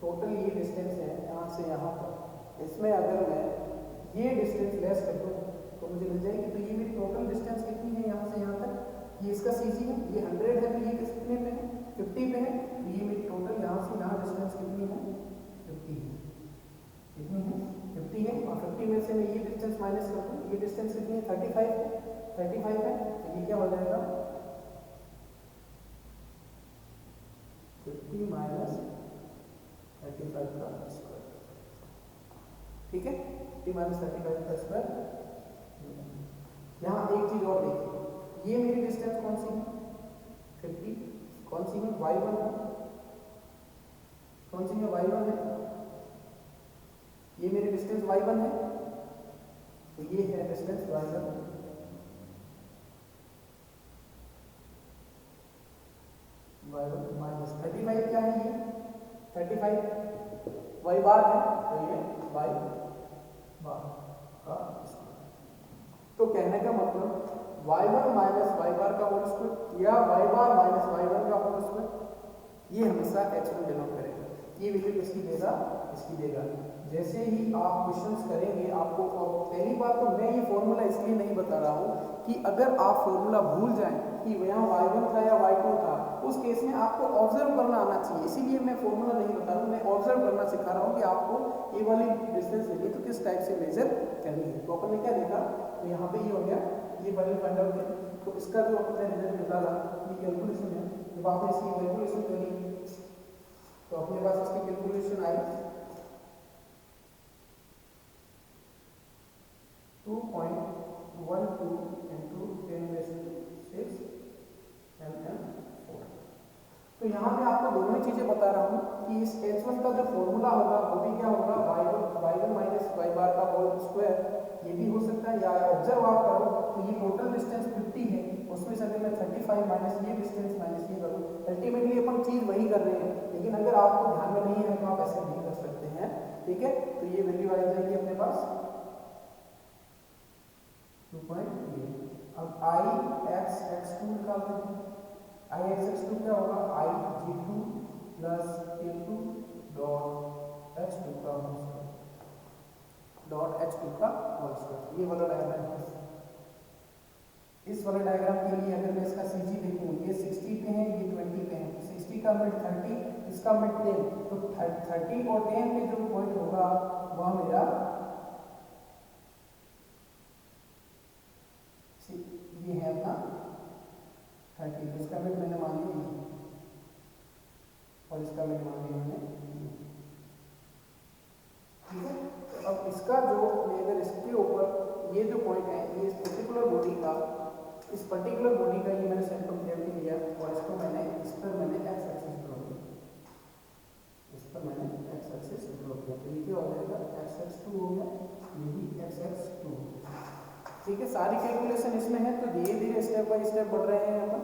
टोटल ये डिस्टेंस है यहाँ से यहाँ तक, इसमें अगर मैं ये डिस्टेंस लेस कर दूँ तो मुझे मिल जाएगी। तो ये मेरी टोटल डिस्टेंस कितनी है यहाँ से यहाँ तक, ये इसका CG है, ये 100 है, तो ये कितने पे है 50 पे है, तो ये मेरी टोटल यहाँ से यहाँ डिस्टेंस कितनी है, 50 है। कितनी है, 50 है। और 50 में से मैं ये डिस्टेंस माइनस कर दूँ, ये डिस्टेंस कितनी है, 35 है, 35 है। तो ये क्या हो जाएगा, 50 माइनस 35 का स्क्वायर। ठीक है, 50 माइनस 35 का स्क्वायर। यहाँ एक चीज और देखिए, ये मेरी डिस्टेंस कौन सी है, 50, कौन सी है, y1 है, कौन सी है, y1 है। ये मेरी डिस्टेंस y1 है, तो ये है डिस्टेंस y1। y1 माइनस 35 क्या है, ये 35 y बार है, तो ये y बार का स्क्वायर। तो कहने का मतलब y1 माइनस y बार का होल स्क्वायर या y बार माइनस y1 का होल स्क्वायर, ये हमेशा x1 डिनोट करेगा। ये वैल्यू किसकी देगा, इसकी देगा। जैसे ही आप क्वेश्चंस करेंगे आपको, और पहली बात तो मैं ये फॉर्मूला इसलिए नहीं बता रहा हूँ कि अगर आप फॉर्मूला भूल जाएं कि यहाँ y1 था या y2 था, उस केस में आपको ऑब्जर्व करना आना चाहिए। इसीलिए मैं फॉर्मूला नहीं बता रहा हूँ, मैं ऑब्जर्व करना सिखा रहा हूँ कि आपको ये वाली डिस्टेंस लेनी है तो किस टाइप से मेजर करनी है। तो अपन ने क्या देखा, तो यहाँ पे ये हो गया, ये वैल्यू फाइंड आउट करें। तो इसका जो अपने रिजल्ट निकाला, ये कैलकुलेशन है। जब आपने इसकी कैलकुलेशन करी तो अपने पास इसकी कैलकुलेशन आई 2.12 into 10⁶ mm²। तो यहाँ पे आपको दोनों ही चीजें बता रहा हूँ कि इस h1 का जो फॉर्मूला होगा वो भी क्या होगा, y1 माइनस y बार का होल स्क्वायर, ये भी हो सकता है। या ऑब्जर्व आप करो तो ये टोटल डिस्टेंस 50 है, उसमें से अगर मैं 35 माइनस ये डिस्टेंस माइनस ये करूँ, अल्टीमेटली अपन चीज वही कर रहे हैं। लेकिन अगर आपको ध्यान में नहीं है तो आप ऐसे नहीं कर सकते हैं। ठीक है, तो ये वैल्यू आ जाएगी अपने पास 2.8। अब i x2 निकालते हैं। i x2 क्या होगा, i(g2 + k2 डॉट h2 का होल स्क्वायर, डॉट h2 का होल स्क्वायर। ये वाला डायग्राम है। इस वाले डायग्राम के लिए अगर मैं इसका CG देखूं, ये 60 पे है, ये 20 पे है। 60 का मिड 30, इसका मिड 10, तो 30 और 10 पे जो पॉइंट होगा वह मेरा ये है अपना 30, इसका मिड मैंने मान लिया और इसका मिड मान लिया मैंने। ठीक है, तो अब इसका जो मैं अगर इसके ऊपर ये जो पॉइंट है, ये इस पर्टिकुलर बॉडी का, इस पर्टिकुलर बॉडी का ये मैंने सेंटर ऑफ ग्रेविटी लिया और इसको मैंने, इस पर मैंने एक्स एक्सिस ड्रॉ किया, इस पर मैंने एक्स एक्सिस ड्रॉ किया। तो ये क्या हो जाएगा, x(x2) हो गया, ये भी x(x2). ठीक है, सारी कैलकुलेशन इसमें है। तो धीरे धीरे स्टेप बाय स्टेप बढ़ रहे हैं अपन।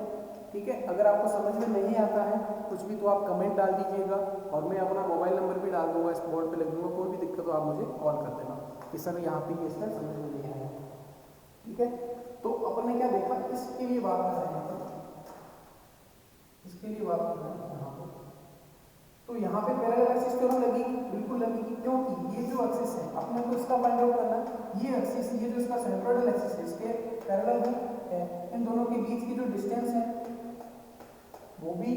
ठीक है, अगर आपको समझ में नहीं आता है कुछ भी तो आप कमेंट डाल दीजिएगा और मैं अपना मोबाइल नंबर भी डाल दूंगा, इस बोर्ड पे लिख दूंगा। कोई भी दिक्कत हो आप मुझे कॉल कर देना कि सर यहाँ पे ये स्टेप समझ में नहीं आया। ठीक है, तो अपन ने क्या देखा, इसके लिए बात कर रहे हैं अपन, इसके लिए बात कर रहे हैं यहाँ पे। तो यहाँ पे पैरेलल एक्सिस थ्योरम लगेगी, बिल्कुल लगेगी, क्योंकि ये जो एक्सिस है अपने को इसका फाइंड आउट करना है। ये एक्सिस, ये जो इसका सेंट्रोइडल एक्सिस है, इसके पैरेलल है। इन दोनों के बीच की जो डिस्टेंस है वो भी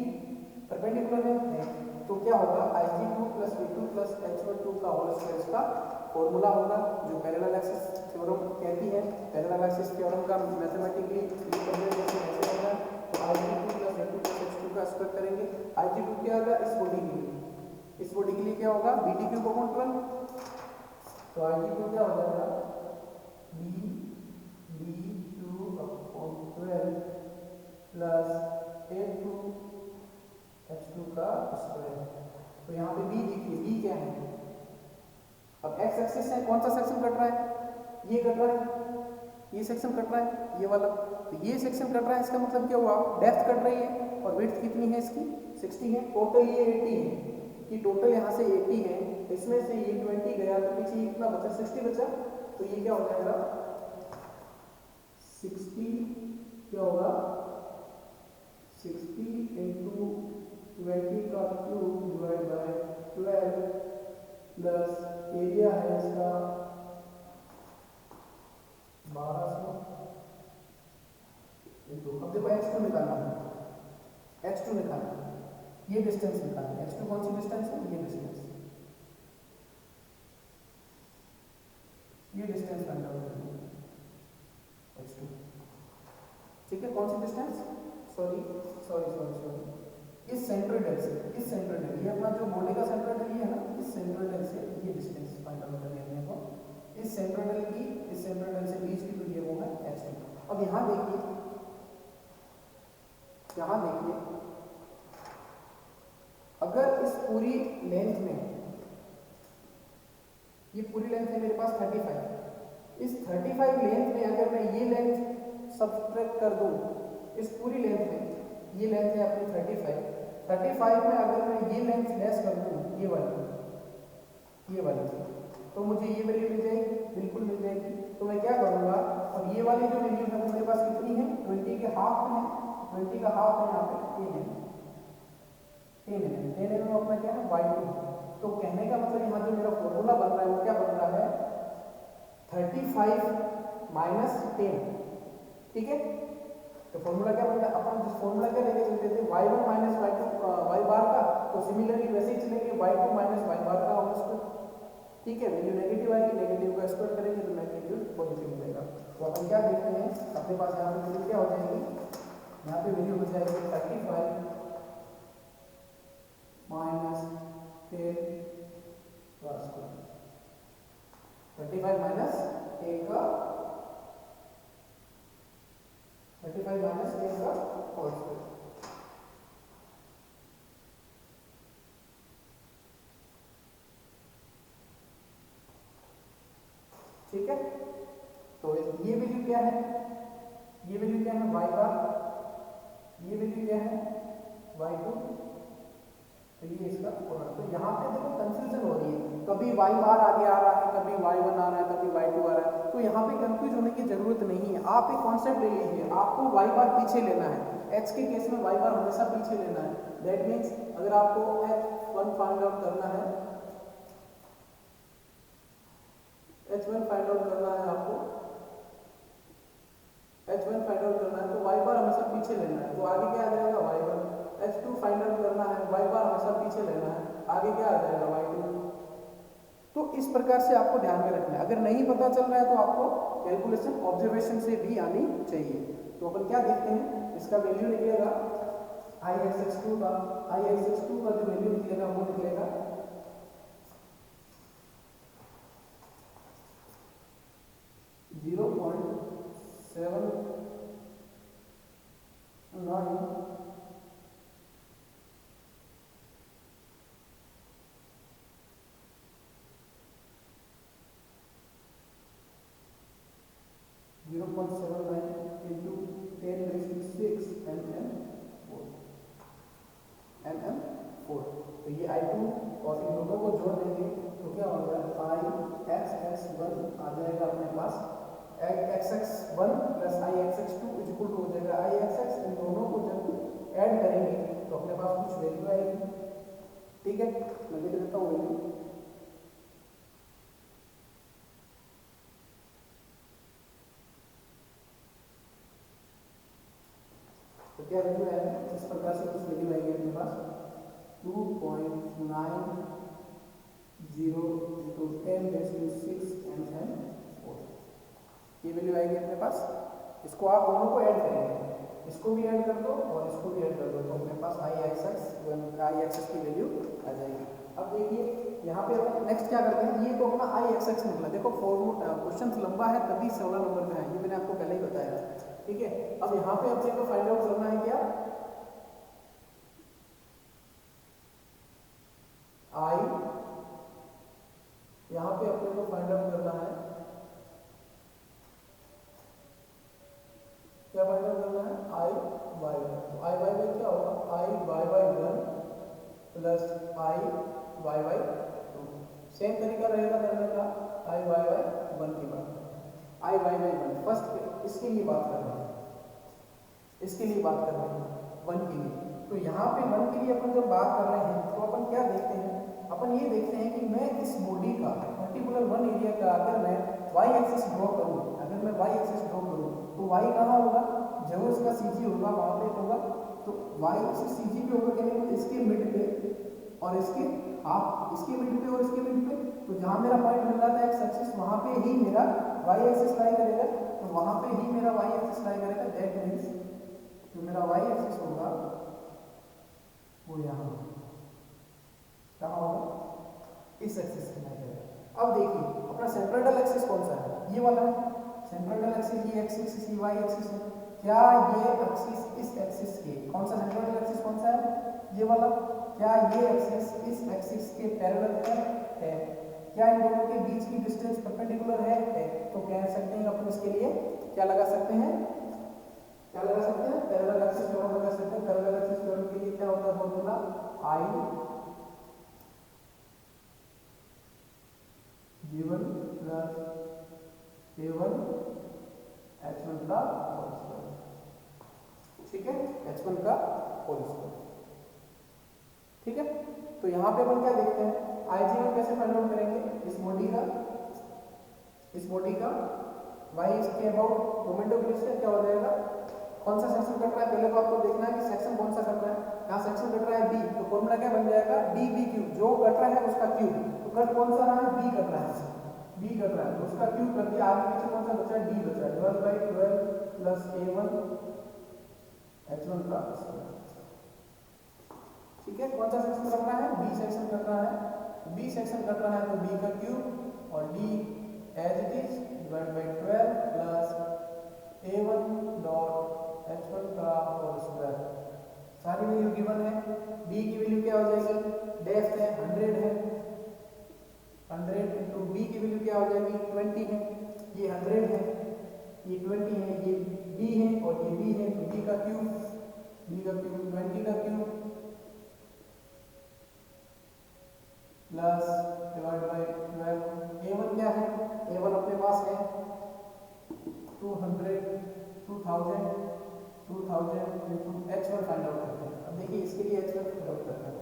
परपेंडिकुलर है। तो क्या होगा, Ig2 + V2 + H12 का होल स्क्वायर इसका फॉर्मूला होगा, जो पैरेलल एक्सिस थ्योरम कहती है। पैरेलल एक्सिस थ्योरम का मैथमेटिकली रिप्रेजेंटेशन ऐसे होगा, तो Ig2 + V2 + H2 का स्क्वायर करेंगे। Ig2 क्या होगा, इस बॉडी के लिए, इस बॉडी के लिए क्या होगा, BD3/12। तो Ig2 क्या हो जाएगा, BD3/12 + A2 H2 का स्क्वायर। तो यहाँ पे B देखिए, B क्या है, अब x एक्सिस है, कौन सा सेक्शन कट रहा है, ये कट रहा है, ये सेक्शन कट रहा है, ये वाला। तो ये सेक्शन कट रहा है, इसका मतलब क्या हुआ, डेप्थ कट रही है और विड्थ कितनी है इसकी, 60 है। टोटल ये 80 है, कि टोटल यहाँ से 80 है, इसमें से ये 20 गया तो पीछे कितना बचा, 60 बचा। तो ये क्या हो जाएगा, 60 क्या होगा, 60 × 20 का cube divide by 12 plus area है इसका 1200 इंटू, अब देखो x2 निकालना है, x2 निकालना है। ये डिस्टेंस निकालना है। x2 कौन सी डिस्टेंस है? ये डिस्टेंस, ये डिस्टेंस फाइंड आउट करनी है x2। ठीक है, कौन सी distance? Sorry sorry sorry sorry इस सेंट्रल डेल से, इस सेंट्रल डेल, ये अपना जो बॉडी का सेंट्रल डेल ये है ना, इस सेंट्रल डेल से ये डिस्टेंस फाइंड आउट करनी है अपने को। इस सेंट्रल डेल की, इस सेंट्रल डेल से बीच की, तो ये वो है x2। अब यहाँ देखिए, यहाँ देखिए, अगर इस पूरी लेंथ में, ये पूरी लेंथ है मेरे पास 35, इस 35 लेंथ में अगर मैं ये लेंथ सब्ट्रैक्ट कर दूं, इस पूरी लेंथ में, ये लेंथ है अपनी 35 में अगर मैं ये लेंथ लेस कर दूं, ये वाली, तो मुझे ये वैल्यू मिल जाएगी, बिल्कुल मिल जाएगी। तो मैं क्या करूंगा, अब ये वाली जो वैल्यू है वो मेरे पास कितनी है? 20 के हाफ में है, 20 का हाफ है यहाँ पे 10 है, 10 में अपना क्या है? y2। तो कहने का मतलब यहाँ जो मेरा फॉर्मूला बन रहा है वो क्या बन रहा है? 35 माइनस 10। ठीक है, तो फॉर्मूला क्या बन रहा है? अपन जिस फॉर्मूला क्या लेके चलते थे y1 माइनस y बार का, तो सिमिलरली वैसे ही चलेंगे y2 माइनस y बार का होल स्क्वायर। ठीक है, वैल्यू नेगेटिव आएगी, नेगेटिव का स्क्वायर करेंगे तो नेगेटिव पॉजिटिव मिलेगा। तो अपन क्या देखते हैं, अपने पास यहाँ पे वैल्यू क्या हो जाएगी? यहाँ पे वैल्यू हो जाएगी 35 माइनस 10 का स्क्वायर, 35 माइनस 10 का, 35 माइनस 10 का होल स्क्वायर। ठीक है, तो ये वैल्यू क्या है? ये वैल्यू क्या है? y बार। ये वैल्यू क्या है? y2। तो ये इसका प्रोडक्ट। तो यहाँ पे देखो कंफ्यूजन हो रही है, कभी y बार आगे आ रहा है, कभी y1 आ रहा है, कभी y2 आ रहा है। तो यहाँ पे कंफ्यूज होने की जरूरत नहीं है। आप एक कॉन्सेप्ट ले लीजिए, आपको y बार पीछे लेना है, h के केस में y बार हमेशा पीछे लेना है। दैट मीन्स अगर आपको h1 फाइंड आउट करना है, h1 फाइंड आउट करना है आपको, h1 फाइंड आउट करना है तो y बार हमेशा पीछे लेना है, तो आगे क्या आ जाएगा? y1। h2 फाइंड आउट करना है, y बार हमेशा पीछे लेना है, आगे क्या आ जाएगा? y2। तो इस प्रकार से आपको ध्यान में रखना है। अगर नहीं पता चल रहा है तो आपको कैलकुलेशन ऑब्जर्वेशन से भी आनी चाहिए। तो अपन क्या देखते हैं, इसका वैल्यू निकलेगा Ixx2 का, Ixx2 का जो वैल्यू निकलेगा वो निकलेगा 0.79 into 10 raised to 6 mm4। तो ये I2 और इन दोनों को जोड़ देंगे तो क्या होगा? Ixx1 आ जाएगा अपने पास, Ixx1 plus Ixx2 is equal to हो जाएगा Ixx। इन दोनों को जब ऐड करेंगे तो अपने पास कुछ वैल्यू आएगी। ठीक है, मैं लिख देता हूँ वैल्यू। तो क्या वैल्यू आएगी? इस प्रकार से कुछ वैल्यू आएगी अपने पास 2.90 into 10 raised to 6 mm4। ये वैल्यू आएगी अपने पास। इसको आप दोनों को ऐड करेंगे, इसको भी ऐड कर दो और इसको भी ऐड कर दो, तो अपने पास Ixx की वैल्यू आ जाएगी। अब देखिए यहाँ पे अपन नेक्स्ट क्या करते हैं, ये तो अपना Ixx निकला। देखो क्वेश्चन लंबा है तभी 16 नंबर में है, ये मैंने आपको पहले ही बताया। ठीक है, अब यहाँ पे अपने को फाइंड आउट करना है क्या? I, यहाँ पे अपने को फाइंड आउट करना है, क्या फाइंड आउट करना है? I/1। तो I/1 क्या होगा? I/1 plus I/2। सेम तरीका रहेगा करने का, I/1 की बात, I/1 फर्स्ट इसके लिए बात कर रहे हैं, इसके लिए बात कर रहे हैं 1 के लिए। तो यहाँ पे 1 के लिए अपन जब बात कर रहे हैं तो अपन क्या देखते हैं, अपन ये देखते हैं कि मैं इस बॉडी का पर्टिकुलर 1 एरिया का अगर मैं y एक्सिस ड्रॉ करूँ, अगर मैं y एक्सिस ड्रॉ करूँ तो y कहाँ होगा? जो इसका CG होगा वहाँ पे होगा तो y एक्सिस सी जी पे होगा कहने को इसके मिड पे और इसके हाफ, इसके मिड पे और इसके मिड पे। तो जहां मेरा पॉइंट मिल रहा था एक्स एक्सिस वहां पे ही मेरा y एक्सिस लाई करेगा, तो वहां पे ही मेरा y एक्सिस लाई करेगा। दैट मींस जो मेरा y एक्सिस होगा वो यहाँ कहाँ होगा, इस एक्सिस पे लाई करेगा। अब देखिए अपना सेंट्रोइडल एक्सिस कौन सा है, ये वाला है सेंट्रोइडल एक्सिस, ये एक्स एक्सिस ये y एक्सिस है। क्या ये एक्सिस इस एक्सिस के कौन सा सेंट्रोइडल एक्सिस कौन सा है, ये वाला, क्या ये एक्सिस इस एक्सिस के पैरेलल है? क्या इन दोनों के बीच की डिस्टेंस परपेंडिकुलर है? तो कह सकते हैं अपन इसके लिए क्या लगा सकते हैं, क्या लगा सकते हैं, पैरेलल एक्सिस थ्योरम लगा सकते हैं। पैरेलल एक्सिस थ्योरम के लिए क्या होता है formula, I G1 plus A1 H1 का होल स्क्वायर, ठीक है, H1 का होल स्क्वायर, ठीक है। तो यहाँ पे अपन क्या देखते हैं, IG1 कैसे फाइंड आउट करेंगे, इस बॉडी का y इसके अबाउट मोमेंट ऑफ इनर्शिया क्या हो जाएगा, कौन सा सेक्शन कट रहा है पहले तो आपको देखना है कि सेक्शन कौन सा कट रहा है। यहाँ सेक्शन कट रहा है b, तो फॉर्मूला क्या बन जाएगा, db/q, जो कट रहा है उसका क्यूब। तो कट कौन सा रहा है, b कट रहा है, b कट रहा है तो उसका क्यूब कर दिया। आगे पीछे कौन सा बचा है, d बचा है, 12/12 प्लस a1 h1 का स्क्वायर, ठीक है। कौन सा सेक्शन कट रहा है, b सेक्शन कट रहा है, b सेक्शन कट रहा है तो b का क्यूब और d as it is divide by 12 plus a1 dot h1 का होल स्क्वायर। सारी वैल्यू गिवन है, b की वैल्यू क्या हो जाएगी, डेप्थ है 100 है, 100 इनटू b की वैल्यू क्या हो जाएगी 20 है, ये 100 है, ये 20 है, ये b है और ये b है, तो b का क्यूब 20 का cube plus divide by 12। a1 क्या है, a1 अपने पास है 2000 इनटू h1 फाइंड आउट करते हैं। अब देखिए इसके लिए h1 फाइंड आउट करते हैं।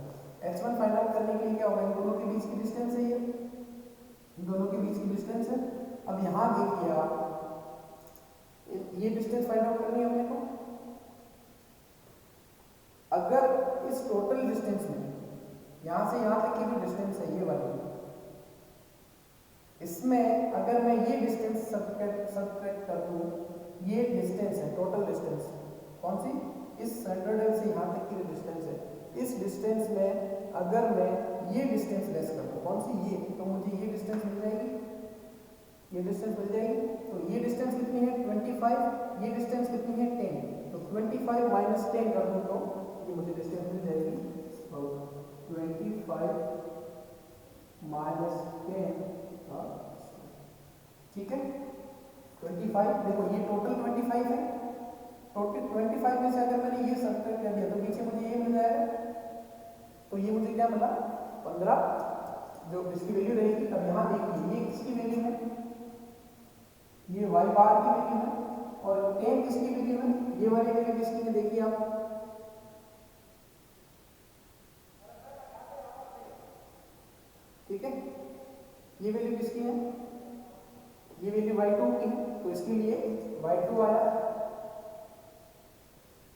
h1 फाइंड आउट करने के लिए क्या होगा, इन दोनों के बीच की डिस्टेंस है, ये इन दोनों के बीच की डिस्टेंस है। अब यहाँ देखिए आप, ये डिस्टेंस फाइंड आउट करनी है अपने को। अगर इस टोटल डिस्टेंस में यहाँ से यहाँ तक की भी डिस्टेंस है ये वाली, इसमें अगर मैं ये डिस्टेंस सब्ट्रैक्ट कर दूं, ये डिस्टेंस है टोटल डिस्टेंस, कौन सी, इस सेंट्रोइडल से यहाँ तक की डिस्टेंस है। इस डिस्टेंस में अगर मैं ये डिस्टेंस लेस कर दूं, कौन सी, ये, तो मुझे ये डिस्टेंस मिल जाएगी, ये डिस्टेंस मिल जाएगी। तो ये डिस्टेंस कितनी है 25, ये डिस्टेंस कितनी है 10, तो 25 माइनस 10 कर दूं तो ये मुझे डिस्टेंस मिल जाएगी 25 माइनस 10, ठीक है। 25 देखो ये टोटल 25 है, टोटल 25 में से अगर मैंने ये सब्ट्रैक्ट कर दिया तो पीछे मुझे ये मिल जाएगा, तो ये मुझे क्या मिला 15 जो इसकी वैल्यू रहेगी। अब यहाँ देखिए ये किसकी वैल्यू है, ये y बार की वैल्यू है और 10 किसकी वैल्यू है, ये वाली वैल्यू किसकी है, देखिए आप, ठीक है, ये वैल्यू किसकी है, ये वैल्यू y2 की है, तो इसके लिए y2 आया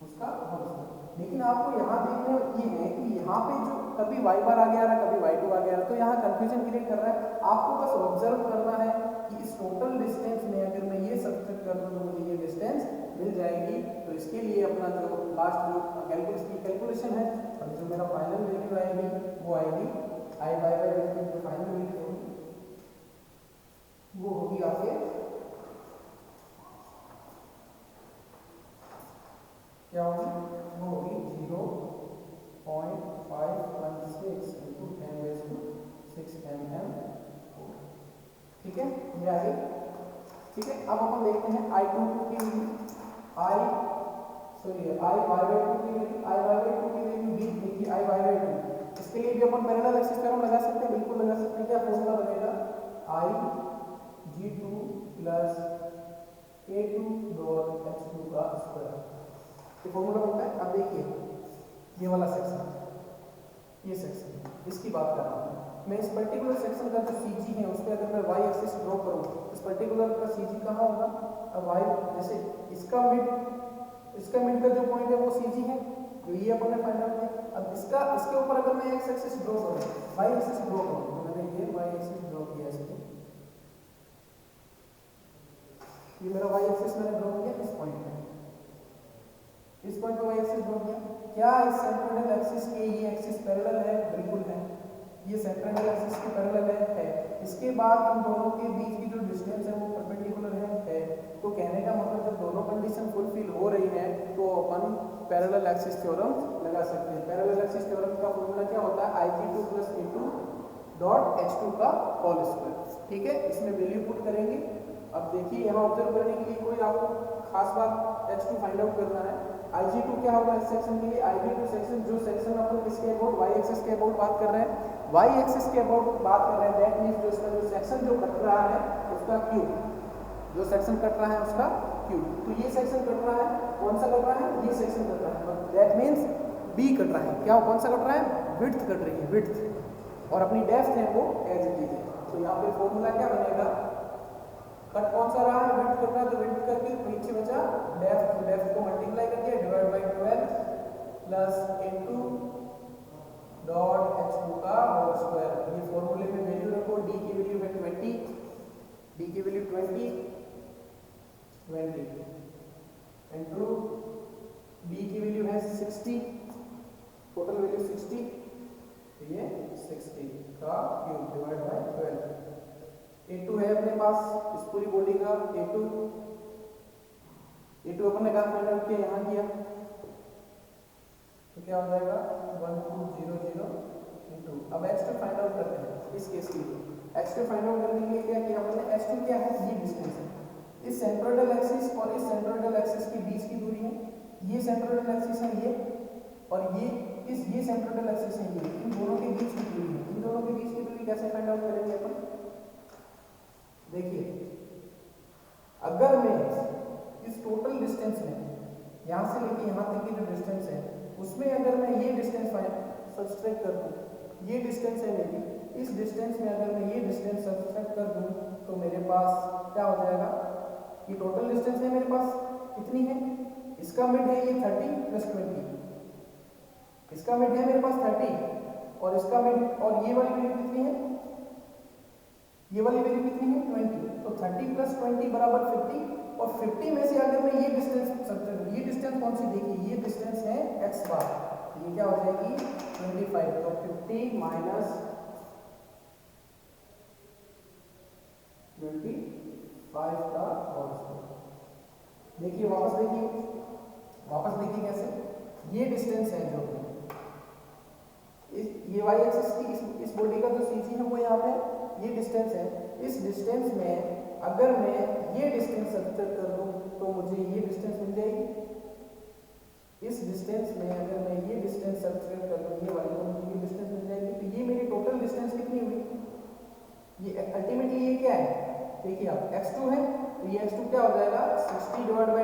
उसका होल स्क्वायर। लेकिन आपको यहाँ देखना ये है कि यहाँ पे जो कभी y बार आ गया कभी y2 आ गया, तो यहाँ कंफ्यूजन क्रिएट कर रहा है। आपको बस ऑब्जर्व करना है कि इस टोटल डिस्टेंस में अगर मैं ये सब्ट्रैक्ट कर दूं तो मुझे ये डिस्टेंस मिल जाएगी। तो इसके लिए अपना जो लास्ट जो कैलकुलेशन है, अब जो मेरा फाइनल वैल्यू आएगी वो आएगी i बाय जो फाइनल वैल्यू होगी वो होगी आपके क्या होगी, वो होगी 0.516 इंटू 10⁶ mm, ठीक है, ये आ गई, ठीक है। अब अपन देखते हैं I22 की वैल्यू, I बाय 2 की वैल्यू, I बाय 2 की वैल्यू भी देखिए I बाय 2, इसके लिए भी अपन पैरेलल एक्सिस थ्योरम लगा सकते हैं, बिल्कुल लगा सकते हैं। क्या फॉर्मूला बनेगा, I G2 plus A2 dot H2 का स्क्वायर, ये फॉर्मूला बनता है। अब देखिए ये वाला सेक्शन, ये सेक्शन इसकी बात कर रहा हूँ मैं, इस पर्टिकुलर सेक्शन का जो CG है उस पर अगर मैं y एक्सिस ड्रॉ करूँ, इस पर्टिकुलर का CG कहाँ होगा, अब y जैसे इसका मिड का जो पॉइंट है वो CG है, तो ये अपन ने फाइंड आउट किया। अब इसके ऊपर अगर मैं एक्स एक्सिस ड्रॉ करूँ, वाई एक्सिस ड्रॉ करूँ, तो मैंने ये वाई एक्सिस ड्रॉ किया इस पे, ये मेरा वाई एक्सिस मैंने ड्रॉ किया इस पॉइंट पे, इस पॉइंट पे वाई एक्सिस ड्रॉ किया। क्या इस सेंट्रोइडल एक्सिस के ये एक्सिस पैरेलल है? बिल्कुल है, ये सेंट्रोइडल एक्सिस के पैरेलल है। इसके बाद इन दोनों के बीच की जो डिस्टेंस है वो परपेंडिकुलर है। तो कहने का मतलब जब दोनों कंडीशन फुलफिल हो रही है तो अपन पैरेलल एक्सिस थ्योरम लगा सकते हैं। पैरेलल एक्सिस थ्योरम का फॉर्मूला क्या होता है? IG2 + A2 डॉट H2 का होल स्क्वायर। ठीक है, इसमें वैल्यू पुट करेंगे। अब देखिए यहाँ ऑब्जर्व करने के लिए कोई आपको खास बात H2 फाइंड आउट करना है। IG2 क्या होगा इस सेक्शन के लिए? IG2 सेक्शन, जो सेक्शन अपन किसके अबाउट, वाई एक्सिस के अबाउट बात कर रहे हैं, वाई एक्सिस के अबाउट बात कर रहे हैं, दैट मींस जो इसका जो सेक्शन जो कट रहा है उसका क्यूब, जो सेक्शन कट रहा है उसका क्यूब। तो ये सेक्शन कट रहा है, कौन सा कट रहा है? ये सेक्शन कट रहा है, दैट मींस बी कट रहा है। क्या, कौन सा कट रहा है? विड्थ कट रही है, विड्थ, और अपनी डेप्थ है वो एज इट इज है। तो यहाँ पे फॉर्मूला क्या बनेगा? कट कौन सा रहा है? विड्थ कट रहा है, तो विड्थ करके पीछे बचा डेप्थ, तो डेप्थ को मल्टीप्लाई कर दिया, divide by 12 plus into dot H2 का होल स्क्वायर। ये फॉर्मूले में वैल्यू रखो, d की वैल्यू है 20, d की वैल्यू 20 इनटू d की वैल्यू है 60, टोटल वैल्यू 60, तो ये 60 का क्यूब डिवाइड बाय 12। A2 है अपने पास इस पूरी बॉडी का, A2 अपन ने कहा फाइंड आउट किया, यहाँ किया, तो क्या हो जाएगा? 1200 इनटू, अब H2 फाइंड आउट करते हैं इस केस के लिए। H2 फाइंड आउट करने के लिए क्या किया हमने? H2 क्या है? ये डिस्टेंस है, इस सेंट्रोइडल एक्सिस और इस सेंट्रोइडल एक्सिस के बीच की दूरी है। ये सेंट्रोइडल एक्सिस है ये, और ये सेंट्रोइडल एक्सिस है ये, इन दोनों के बीच की दूरी है। इन दोनों के बीच की दूरी कैसे फाइंड आउट करेंगे अपन? देखिए, अगर मैं इस टोटल डिस्टेंस में यहाँ से लेके यहाँ तक की जो डिस्टेंस है उसमें अगर मैं ये डिस्टेंस सब्सट्रैक्ट कर दूँ, ये डिस्टेंस है मेरी, इस डिस्टेंस में अगर मैं ये डिस्टेंस सब्सट्रैक्ट कर दूँ तो मेरे पास क्या हो जाएगा? ये टोटल डिस्टेंस है मेरे पास कितनी है? इसका मिड है ये 30 + 20, इसका मिड है मेरे पास 30, और इसका मिड, और ये वाली वैल्यू कितनी है? ये वाली वैल्यू कितनी है? 20। तो 30 + 20 बराबर 50, और 50 में से अगर मैं ये डिस्टेंस सब्ट्रैक्ट, ये डिस्टेंस कौन सी? देखिए ये डिस्टेंस है x बार, तो ये क्या हो जाएगी? 25। तो 50 माइनस 25 का होल स्क्वायर। देखिए वापस देखिए कैसे, ये डिस्टेंस है जो ये वाई एक्सिस की इस बॉडी का जो CG है वो यहाँ पे ये डिस्टेंस है। इस डिस्टेंस में अगर मैं ये डिस्टेंस सब्ट्रैक्ट कर दूं तो मुझे ये डिस्टेंस मिल जाएगी। इस डिस्टेंस में अगर मैं ये डिस्टेंस सब्ट्रैक्ट कर दूं ये वाली, तो मुझे ये डिस्टेंस मिल जाएगी। तो ये मेरी टोटल डिस्टेंस कितनी हुई? ये अल्टीमेटली ये क्या है? देखिए आप x2 है, तो ये x2 क्या हो जाएगा? 60 / 2 30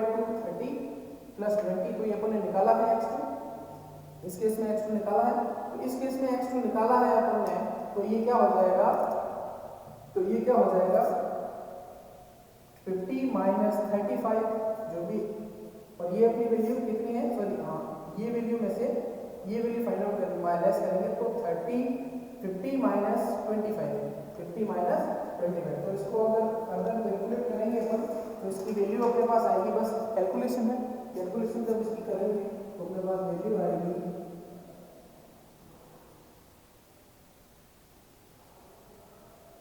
+ 20, तो ये अपन ने निकाला है x2, इस केस में x2 निकाला है। तो इस केस में x2 निकाला है अपन ने, तो ये क्या हो जाएगा? तो ये क्या हो जाएगा? 50 माइनस 35 जो भी, और ये अपनी वैल्यू कितनी है? सॉरी हाँ, ये वैल्यू में से ये वैल्यू फाइंड आउट करेंगे, माइनस करेंगे, तो 50 माइनस 25। तो इसको अगर फर्दर कैलकुलेट करेंगे अपन तो इसकी वैल्यू अपने पास आएगी, बस कैलकुलेशन है, कैलकुलेशन जब इसकी करेंगे तो अपने पास वैल्यू आएगी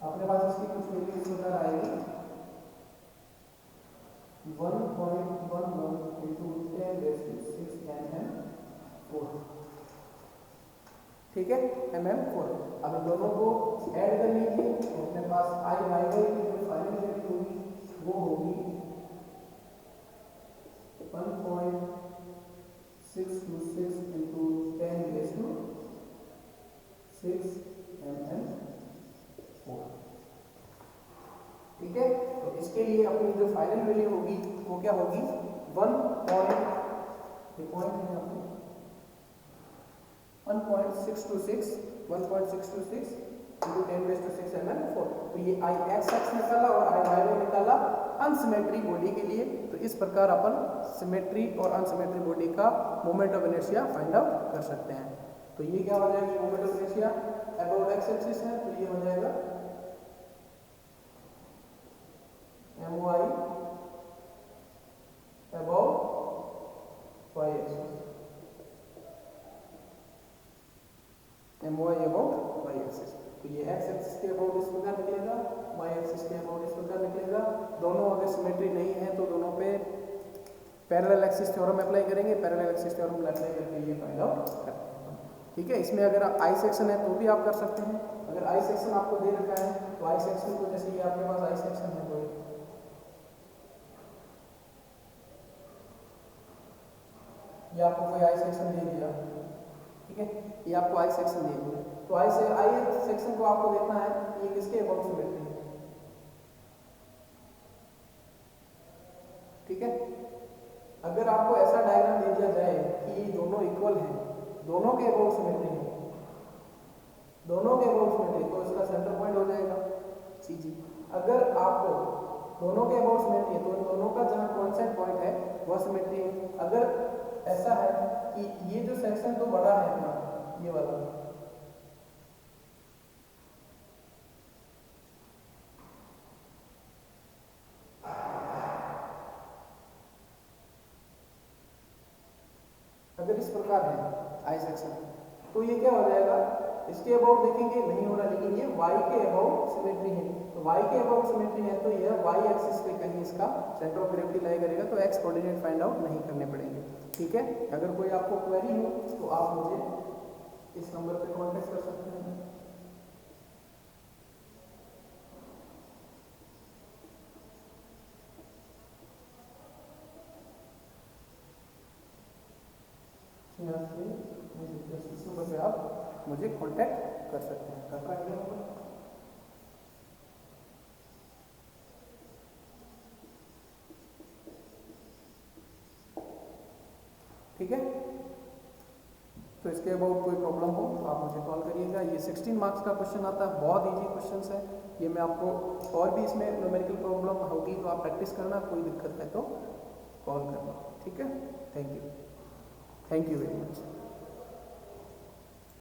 अपने पास इसकी कुछ वैल्यू इस प्रकार आएगी 1.11 × 10⁻⁶ mm4। ठीक है, mm4। अब इन दोनों को ऐड कर लीजिए तो अपने पास IY की जो फाइनल वैल्यू होगी वो होगी 1.626 × 10⁻⁶ mm4। ठीक है, तो इसके लिए अपनी जो फाइनल वैल्यू होगी वो क्या होगी? 1.626 × 10⁻⁶ mm4। तो ये I x निकाला और I y निकाला, अनसिमेट्री बॉडी के लिए। तो इस प्रकार अपन सिमेट्री और अनसिमेट्री बॉडी का moment of inertia find out कर सकते हैं। तो ये क्या हो जाएगा, moment of inertia about X axis है, तो ये हो जाएगा MY about Y axis, MY about Y axis. तो ये एक्स एक्सिस के अबाउट इस प्रकार निकलेगा, वाई एक्सिस के अबाउट इस प्रकार निकलेगा। दोनों अगर सिमेट्री नहीं है तो दोनों पे पैरेलल एक्सिस थ्योरम अप्लाई करेंगे, पैरेलल एक्सिस थ्योरम अप्लाई करके ये फाइंड आउट करते हैं। ठीक है, इसमें अगर आई सेक्शन है तो भी आप कर सकते हैं। अगर आई सेक्शन आपको दे रखा है तो आई सेक्शन को, जैसे ये आपके पास आई सेक्शन है, तो ये आपको कोई आई सेक्शन दे दिया, ठीक है, ये आपको आई सेक्शन दे दिया, तो आई सेक्शन को आपको देखना है ये किसके अबाउट सिमेट्री है। ठीक है, अगर आपको ऐसा डायग्राम दे दिया जाए कि ये दोनों इक्वल हैं, दोनों के अबाउट सिमेट्री है, दोनों के अबाउट सिमेट्री, तो इसका सेंटर पॉइंट हो जाएगा CG। अगर आपको दोनों के अबाउट सिमेट्री है तो इन दोनों का जहां कॉन्सेंट पॉइंट है वह सिमेट्री है। अगर ऐसा है कि ये जो सेक्शन तो बड़ा है अपना, ये वाला, अगर इस प्रकार है आई सेक्शन, तो ये क्या हो जाएगा, इसके अबाउट देखेंगे नहीं हो रहा, लेकिन ये y के अबाउट सिमेट्री है। तो y के अबाउट सिमेट्री है तो यह y एक्सिस पे कहीं इसका सेंटर ऑफ ग्रेविटी लाई करेगा, तो x कोऑर्डिनेट फाइंड आउट नहीं करने पड़ेंगे। ठीक है, अगर कोई आपको क्वेरी हो तो आप मुझे इस नंबर पे कांटेक्ट कर सकते हैं। इस नंबर पे आप मुझे कांटेक्ट कर सकते हैं। ठीक है, तो इसके अबाउट कोई प्रॉब्लम हो तो आप मुझे कॉल करिएगा। ये 16 मार्क्स का क्वेश्चन आता है, बहुत इजी क्वेश्चन है ये। मैं आपको और भी इसमें न्यूमेरिकल प्रॉब्लम होगी तो आप प्रैक्टिस करना, कोई दिक्कत है तो कॉल करना। ठीक है, थैंक यू वेरी मच।